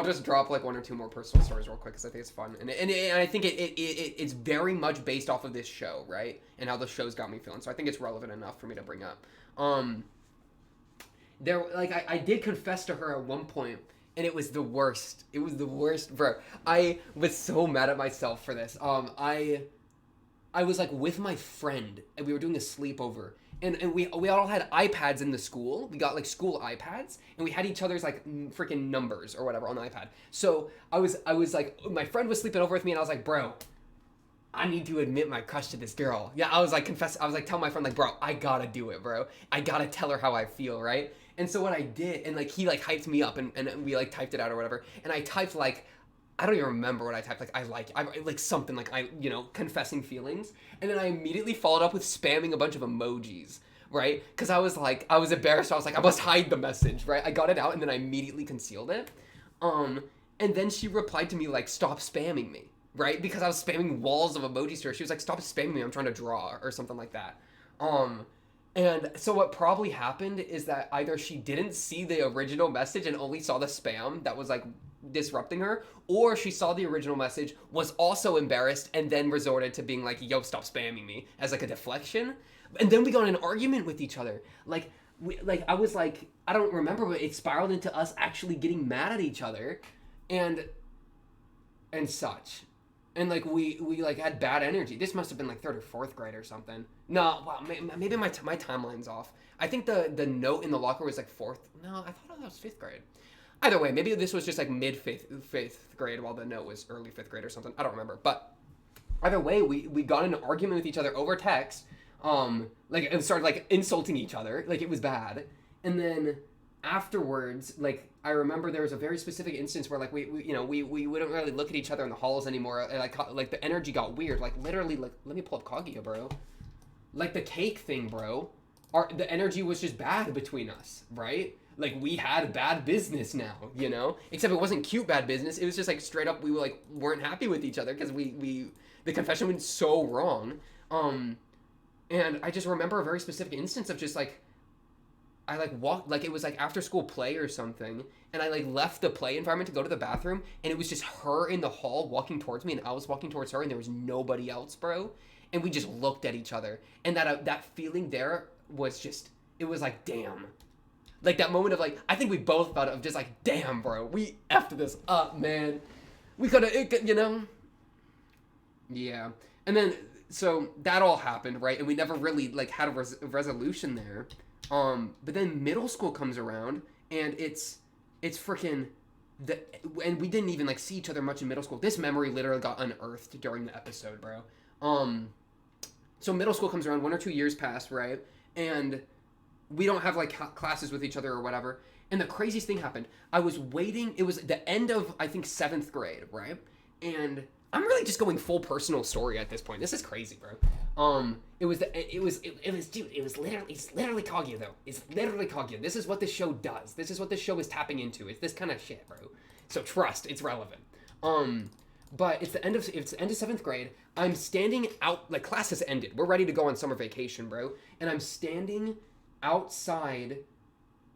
just drop like one or two more personal stories real quick because I think it's fun, and I think it's very much based off of this show, right? And how the show's got me feeling. So I think it's relevant enough for me to bring up. I did confess to her at one point, and it was the worst. It was the worst, bro. I was so mad at myself for this. I was like with my friend, and we were doing a sleepover. And we all had iPads in the school. We got like school iPads, and we had each other's like freaking numbers or whatever on the iPad. So I was like, my friend was sleeping over with me, and I was like, bro, I need to admit my crush to this girl. Yeah, I was like tell my friend like, bro, I gotta do it, bro. I gotta tell her how I feel, right? And so what I did, and like he like hyped me up, and we like typed it out or whatever, and I typed like, I don't even remember what I typed, like I like something like confessing feelings, and then I immediately followed up with spamming a bunch of emojis, right? Because I was embarrassed. I was like, I must hide the message, right? I got it out, and then I immediately concealed it, and then she replied to me like, stop spamming me, right? Because I was spamming walls of emojis to her. She was like, stop spamming me, I'm trying to draw, or something like that. And so what probably happened is that either she didn't see the original message and only saw the spam that was like disrupting her, or she saw the original message, was also embarrassed, and then resorted to being like, yo, stop spamming me, as like a deflection. And then we got in an argument with each other. I was like, I don't remember, but it spiraled into us actually getting mad at each other and such. And like we like had bad energy. This must have been like 3rd or 4th grade or something. No, well, maybe my timeline's off. I think the note in the locker was like 4th. No, I thought that was 5th grade. Either way, maybe this was just like mid 5th grade while the note was early 5th grade or something. I don't remember. But either way, we got in an argument with each other over text. And started like insulting each other. Like, it was bad. And then afterwards, like, I remember there was a very specific instance where like we wouldn't really look at each other in the halls anymore. And like the energy got weird. Like, literally, like, let me pull up Kaguya, bro. Like the cake thing, bro. The energy was just bad between us, right? like we had bad business now, you know? Except it wasn't cute bad business. It was just like straight up we were like weren't happy with each other because we the confession went so wrong. And I just remember a very specific instance of just like I like walked like it was like after school play or something, and I like left the play environment to go to the bathroom, and it was just her in the hall walking towards me, and I was walking towards her, and there was nobody else, bro. And we just looked at each other, and that feeling there was just it was like damn, like that moment of like I think we both felt it of just like damn, bro, we effed this up, man. We could have, you know. Yeah, and then so that all happened, right? And we never really like had a resolution there. But then middle school comes around, and it's freaking and we didn't even like see each other much in middle school. This memory literally got unearthed during the episode, bro. So middle school comes around, 1 or 2 years pass, right? And we don't have like classes with each other or whatever. And the craziest thing happened. I was waiting. It was the end of I think 7th grade, right? And I'm really just going full personal story at this point. This is crazy, bro. It was literally Kaguya though. It's literally Kaguya. This is what this show does. This is what this show is tapping into. It's this kind of shit, bro. So trust, it's relevant. But it's the end of 7th grade. I'm standing out, like class has ended. We're ready to go on summer vacation, bro. And I'm standing outside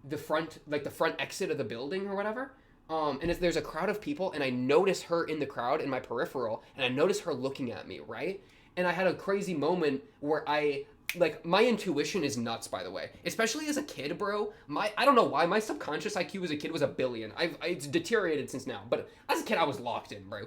the front exit of the building or whatever. And there's a crowd of people, and I notice her in the crowd in my peripheral, and I notice her looking at me, right? And I had a crazy moment where my intuition is nuts, by the way. Especially as a kid, bro. I don't know why, my subconscious IQ as a kid was 1 billion. It's deteriorated since now, but as a kid, I was locked in, bro.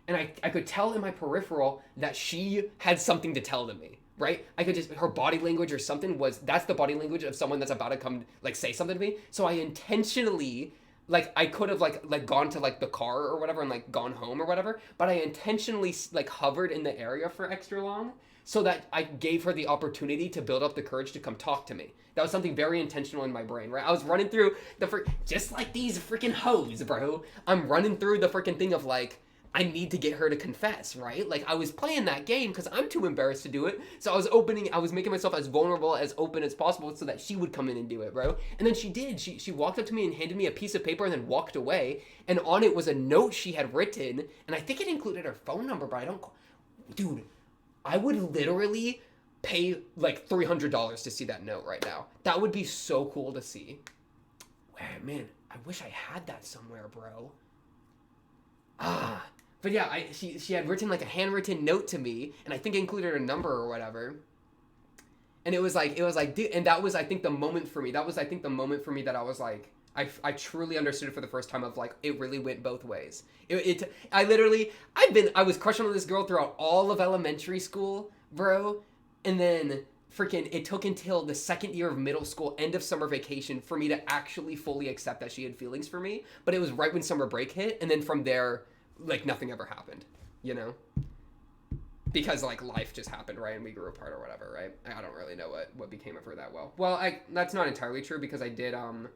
And I could tell in my peripheral that she had something to tell to me, right? I could just, her body language or something that's the body language of someone that's about to come, like, say something to me. So I intentionally... like, I could have, like gone to, like, the car or whatever and, like, gone home or whatever, but I intentionally, like, hovered in the area for extra long so that I gave her the opportunity to build up the courage to come talk to me. That was something very intentional in my brain, right? I was running through just like these freaking hoes, bro. I'm running through the freaking thing of, like, I need to get her to confess, right? Like, I was playing that game because I'm too embarrassed to do it. So I was making myself as vulnerable, as open as possible so that she would come in and do it, bro. And then she did. She walked up to me and handed me a piece of paper and then walked away. And on it was a note she had written. And I think it included her phone number, but I don't... Dude, I would literally pay like $300 to see that note right now. That would be so cool to see. Man, I wish I had that somewhere, bro. But yeah, she had written like a handwritten note to me, and I think it included a number or whatever. And it was like, dude, and that was, I think, the moment for me. That was, I think, the moment for me that I was like, I truly understood it for the first time of like, it really went both ways. I was crushing on this girl throughout all of elementary school, bro. And then freaking, it took until the 2nd year of middle school, end of summer vacation, for me to actually fully accept that she had feelings for me. But it was right when summer break hit, and then from there, like, nothing ever happened, you know? Because, like, life just happened, right? And we grew apart or whatever, right? I don't really know what became of her that well. Well, that's not entirely true, because I did, and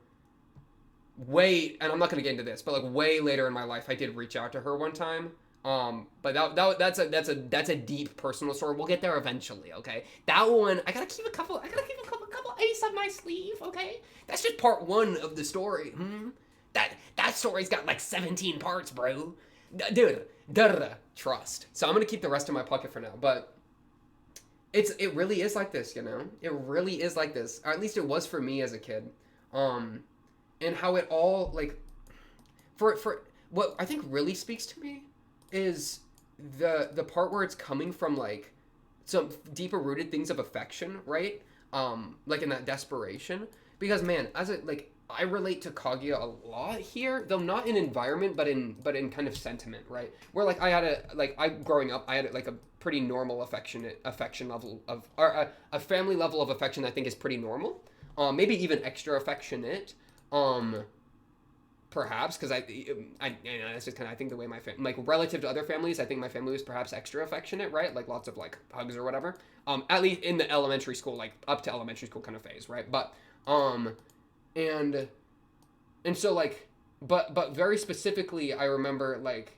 I'm not going to get into this, but, like, way later in my life, I did reach out to her one time. But that's a deep personal story. We'll get there eventually, okay? That one, I gotta keep a couple ace up my sleeve, okay? That's just part 1 of the story. That story's got, like, 17 parts, bro. Dude, trust. So I'm gonna keep the rest in my pocket for now, but it really is like this, you know? It really is like this. Or at least it was for me as a kid. And how it all, like, for what I think really speaks to me is the part where it's coming from, like, some deeper rooted things of affection, right? Like in that desperation. Because, man, I relate to Kaguya a lot here, though not in environment, but in kind of sentiment, right? Where, like, growing up, I had, like, a pretty normal affection level of, or a family level of affection that I think is pretty normal. Maybe even extra affectionate, perhaps, because I that's just kind of, I think the way my family, like, relative to other families, I think my family was perhaps extra affectionate, right? Like, lots of, like, hugs or whatever. At least in the elementary school, like, up to elementary school kind of phase, right? But, and so, like, but very specifically, I remember, like,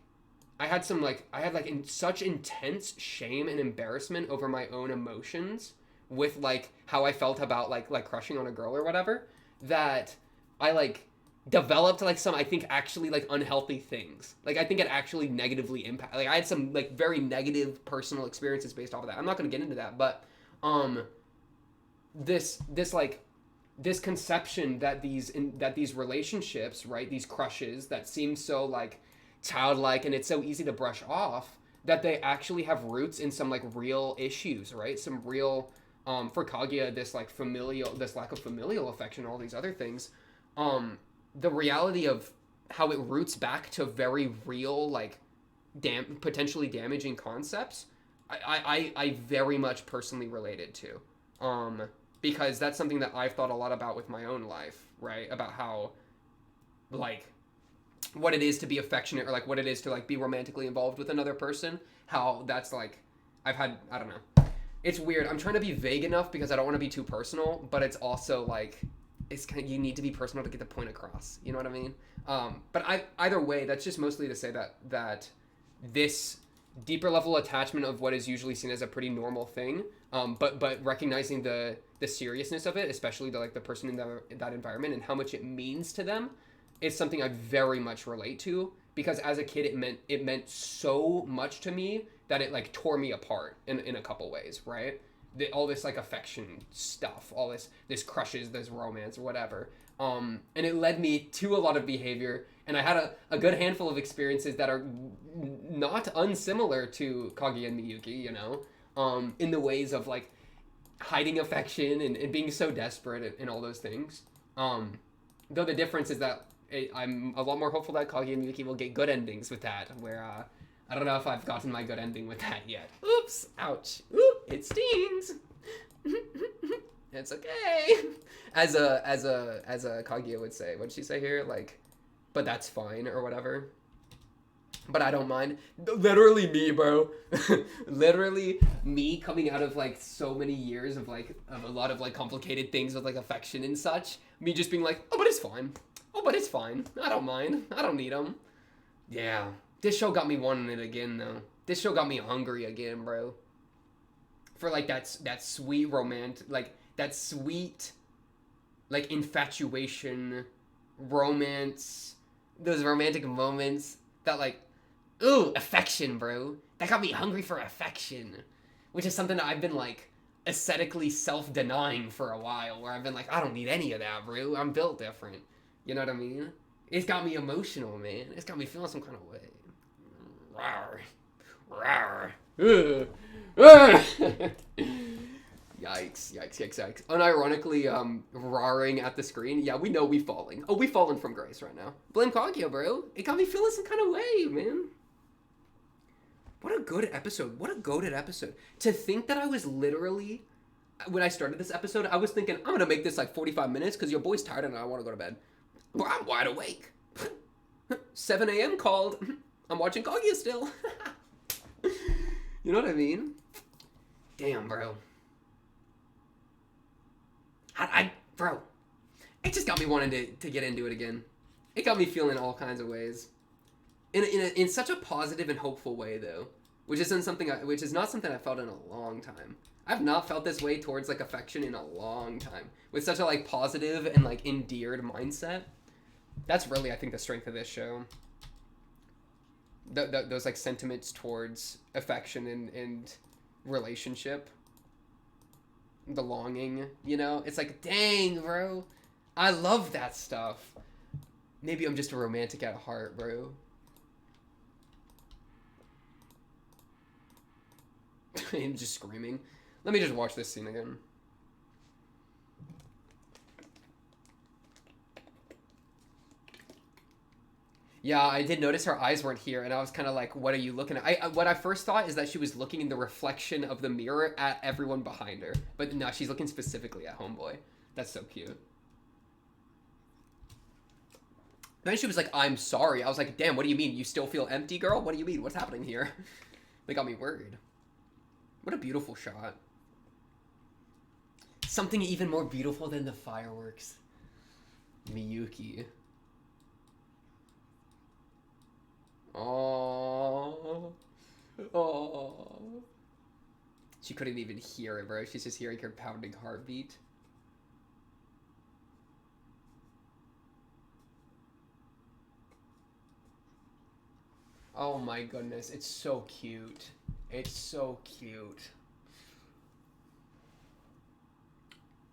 I had such intense shame and embarrassment over my own emotions with, like, how I felt about, like crushing on a girl or whatever, that I like developed like some I think actually like unhealthy things. Like I think it actually negatively impact. Like I had some like very negative personal experiences based off of that. I'm not gonna get into that, but um, this like this conception that these relationships, right, these crushes that seem so like childlike and it's so easy to brush off, that they actually have roots in some like real issues, right? Some real for Kaguya, this lack of familial affection, all these other things. The reality of how it roots back to very real, like potentially damaging concepts, I very much personally related to. Because that's something that I've thought a lot about with my own life, right? About how, like, what it is to be affectionate, or like what it is to like be romantically involved with another person. How that's like, I don't know. It's weird. I'm trying to be vague enough because I don't want to be too personal, but it's also like, it's kind of, you need to be personal to get the point across. You know what I mean? But either way, that's just mostly to say that this deeper level attachment of what is usually seen as a pretty normal thing, but recognizing the seriousness of it, especially the person in that environment and how much it means to them, is something I very much relate to, because as a kid it meant so much to me that it like tore me apart in a couple ways, right? All this like affection stuff, all this crushes, this romance or whatever, and it led me to a lot of behavior, and I had a good handful of experiences that are not unsimilar to Kaguya and Miyuki, you know, in the ways of like hiding affection and being so desperate and all those things. Though the difference is that I'm a lot more hopeful that Kaguya and Miyuki will get good endings with that, where I don't know if I've gotten my good ending with that yet. Oops, ouch, oop, it stings. It's okay. As a Kaguya would say, what'd she say here? Like, but that's fine or whatever. But I don't mind. Literally me, bro. Literally me coming out of like so many years of a lot of like complicated things with like affection and such. Me just being like, oh, but it's fine. Oh, but it's fine. I don't mind. I don't need them. Yeah. This show got me wanting it again, though. This show got me hungry again, bro. For like that sweet romantic, like that sweet, like infatuation, romance, those romantic moments that like, ooh, affection, bro. That got me hungry for affection, which is something that I've been like aesthetically self-denying for a while, where I've been like, I don't need any of that, bro. I'm built different. You know what I mean? It's got me emotional, man. It's got me feeling some kind of way. Rawr. Rawr. Yikes. Unironically, roaring at the screen. Yeah, we know we falling. Oh, we fallen from grace right now. Blame Kaguya, bro. It got me feeling some kind of way, man. What a good episode. What a goated episode. To think that I was literally, when I started this episode, I was thinking, I'm going to make this like 45 minutes because your boy's tired and I want to go to bed. But I'm wide awake. 7 a.m. called. I'm watching Kaguya still. You know what I mean? Damn, bro. Bro, it just got me wanting to get into it again. It got me feeling all kinds of ways. In such a positive and hopeful way, though, which is not something I felt in a long time. I've not felt this way towards like affection in a long time, with such a like positive and like endeared mindset. That's really, I think, the strength of this show. Those like sentiments towards affection and relationship, the longing, you know? It's like, dang, bro, I love that stuff. Maybe I'm just a romantic at heart, bro. I'm just screaming. Let me just watch this scene again. Yeah, I did notice her eyes weren't here, and I was kind of like, what are you looking at? What I first thought is that she was looking in the reflection of the mirror at everyone behind her. But no, she's looking specifically at Homeboy. That's so cute. Then she was like, I'm sorry. I was like, damn, what do you mean? You still feel empty, girl? What do you mean? What's happening here? They got me worried. What a beautiful shot. Something even more beautiful than the fireworks. Miyuki. Oh, she couldn't even hear it, bro. She's just hearing her pounding heartbeat. Oh my goodness, it's so cute. It's so cute.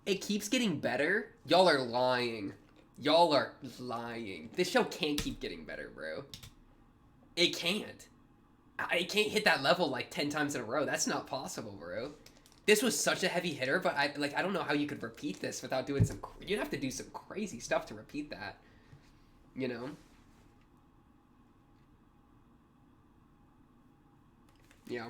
It keeps getting better? Y'all are lying. Y'all are lying. This show can't keep getting better, bro. It can't. It can't hit that level like 10 times in a row. That's not possible, bro. This was such a heavy hitter, but I don't know how you could repeat this without doing some... You'd have to do some crazy stuff to repeat that. You know? Yeah.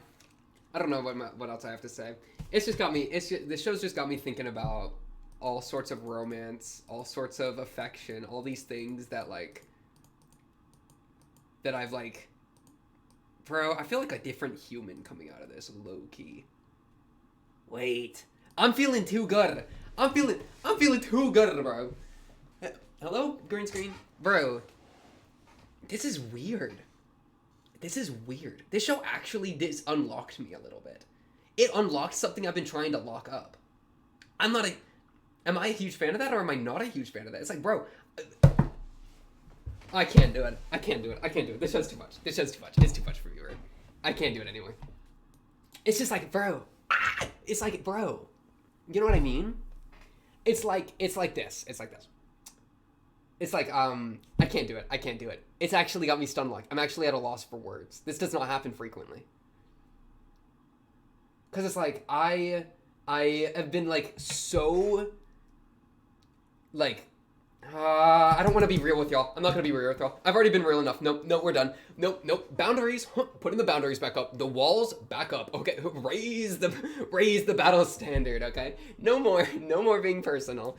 I don't know what else I have to say. It's just got me... the show's just got me thinking about all sorts of romance, all sorts of affection, all these things that, like... that I've, like... Bro, I feel like a different human coming out of this, low-key. Wait. I'm feeling too good. I'm feeling too good, bro. Hello? Green screen? Bro. This is weird. This is weird. This show actually unlocked me a little bit. It unlocked something I've been trying to lock up. Am I a huge fan of that, or am I not a huge fan of that? It's like, bro, I can't do it. I can't do it. I can't do it. This show's too much. This show's too much. It's too much for me, bro. I can't do it anyway. It's just like, bro. It's like, bro. You know what I mean? It's like this. It's like this. It's like, I can't do it. I can't do it. It's actually got me stun-locked. I'm actually at a loss for words. This does not happen frequently. Because it's like, I have been, like, so, like, I don't want to be real with y'all. I'm not going to be real with y'all. I've already been real enough. Nope, we're done. Nope. Boundaries. Putting the boundaries back up. The walls back up. Okay, raise the battle standard, okay? No more being personal.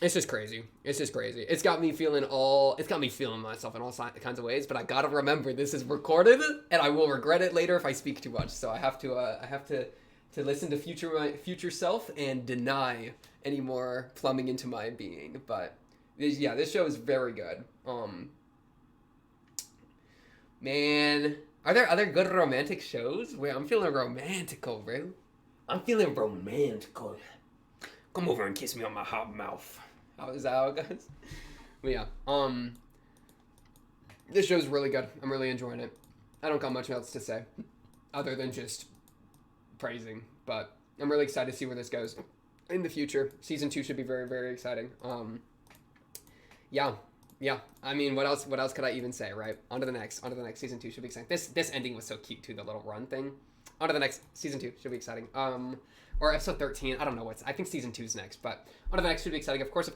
It's just crazy. It's just crazy. It's got me feeling myself in all kinds of ways, but I gotta remember this is recorded, and I will regret it later if I speak too much. So I have to listen to future self and deny any more plumbing into my being. But this show is very good. Man, are there other good romantic shows? Wait, I'm feeling romantical, bro. I'm feeling romantical. Come over and kiss me on my hot mouth. Is that how it goes? But yeah, this show's really good. I'm really enjoying it. I don't got much else to say, other than just praising. But I'm really excited to see where this goes in the future. Season 2 should be very, very exciting. Yeah. I mean, what else could I even say, right? On to the next. Season 2 should be exciting. This ending was so cute too, the little run thing. On to the next. Season 2 should be exciting. Or episode 13. I don't know I think season 2's next, but on to the next should be exciting. Of course.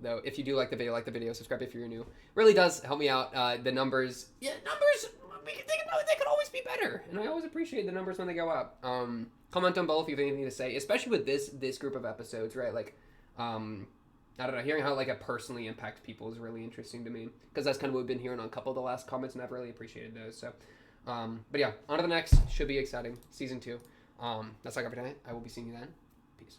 Though, if you do like the video, subscribe if you're new. Really does help me out. The numbers, they could always be better, and I always appreciate the numbers when they go up. Comment down below if you have anything to say, especially with this group of episodes, right? Like, I don't know, hearing how like it personally impacts people is really interesting to me, because that's kind of what we've been hearing on a couple of the last comments, and I've really appreciated those. So, but yeah, on to the next. Should be exciting. Season 2. That's like every night. I will be seeing you then. Peace.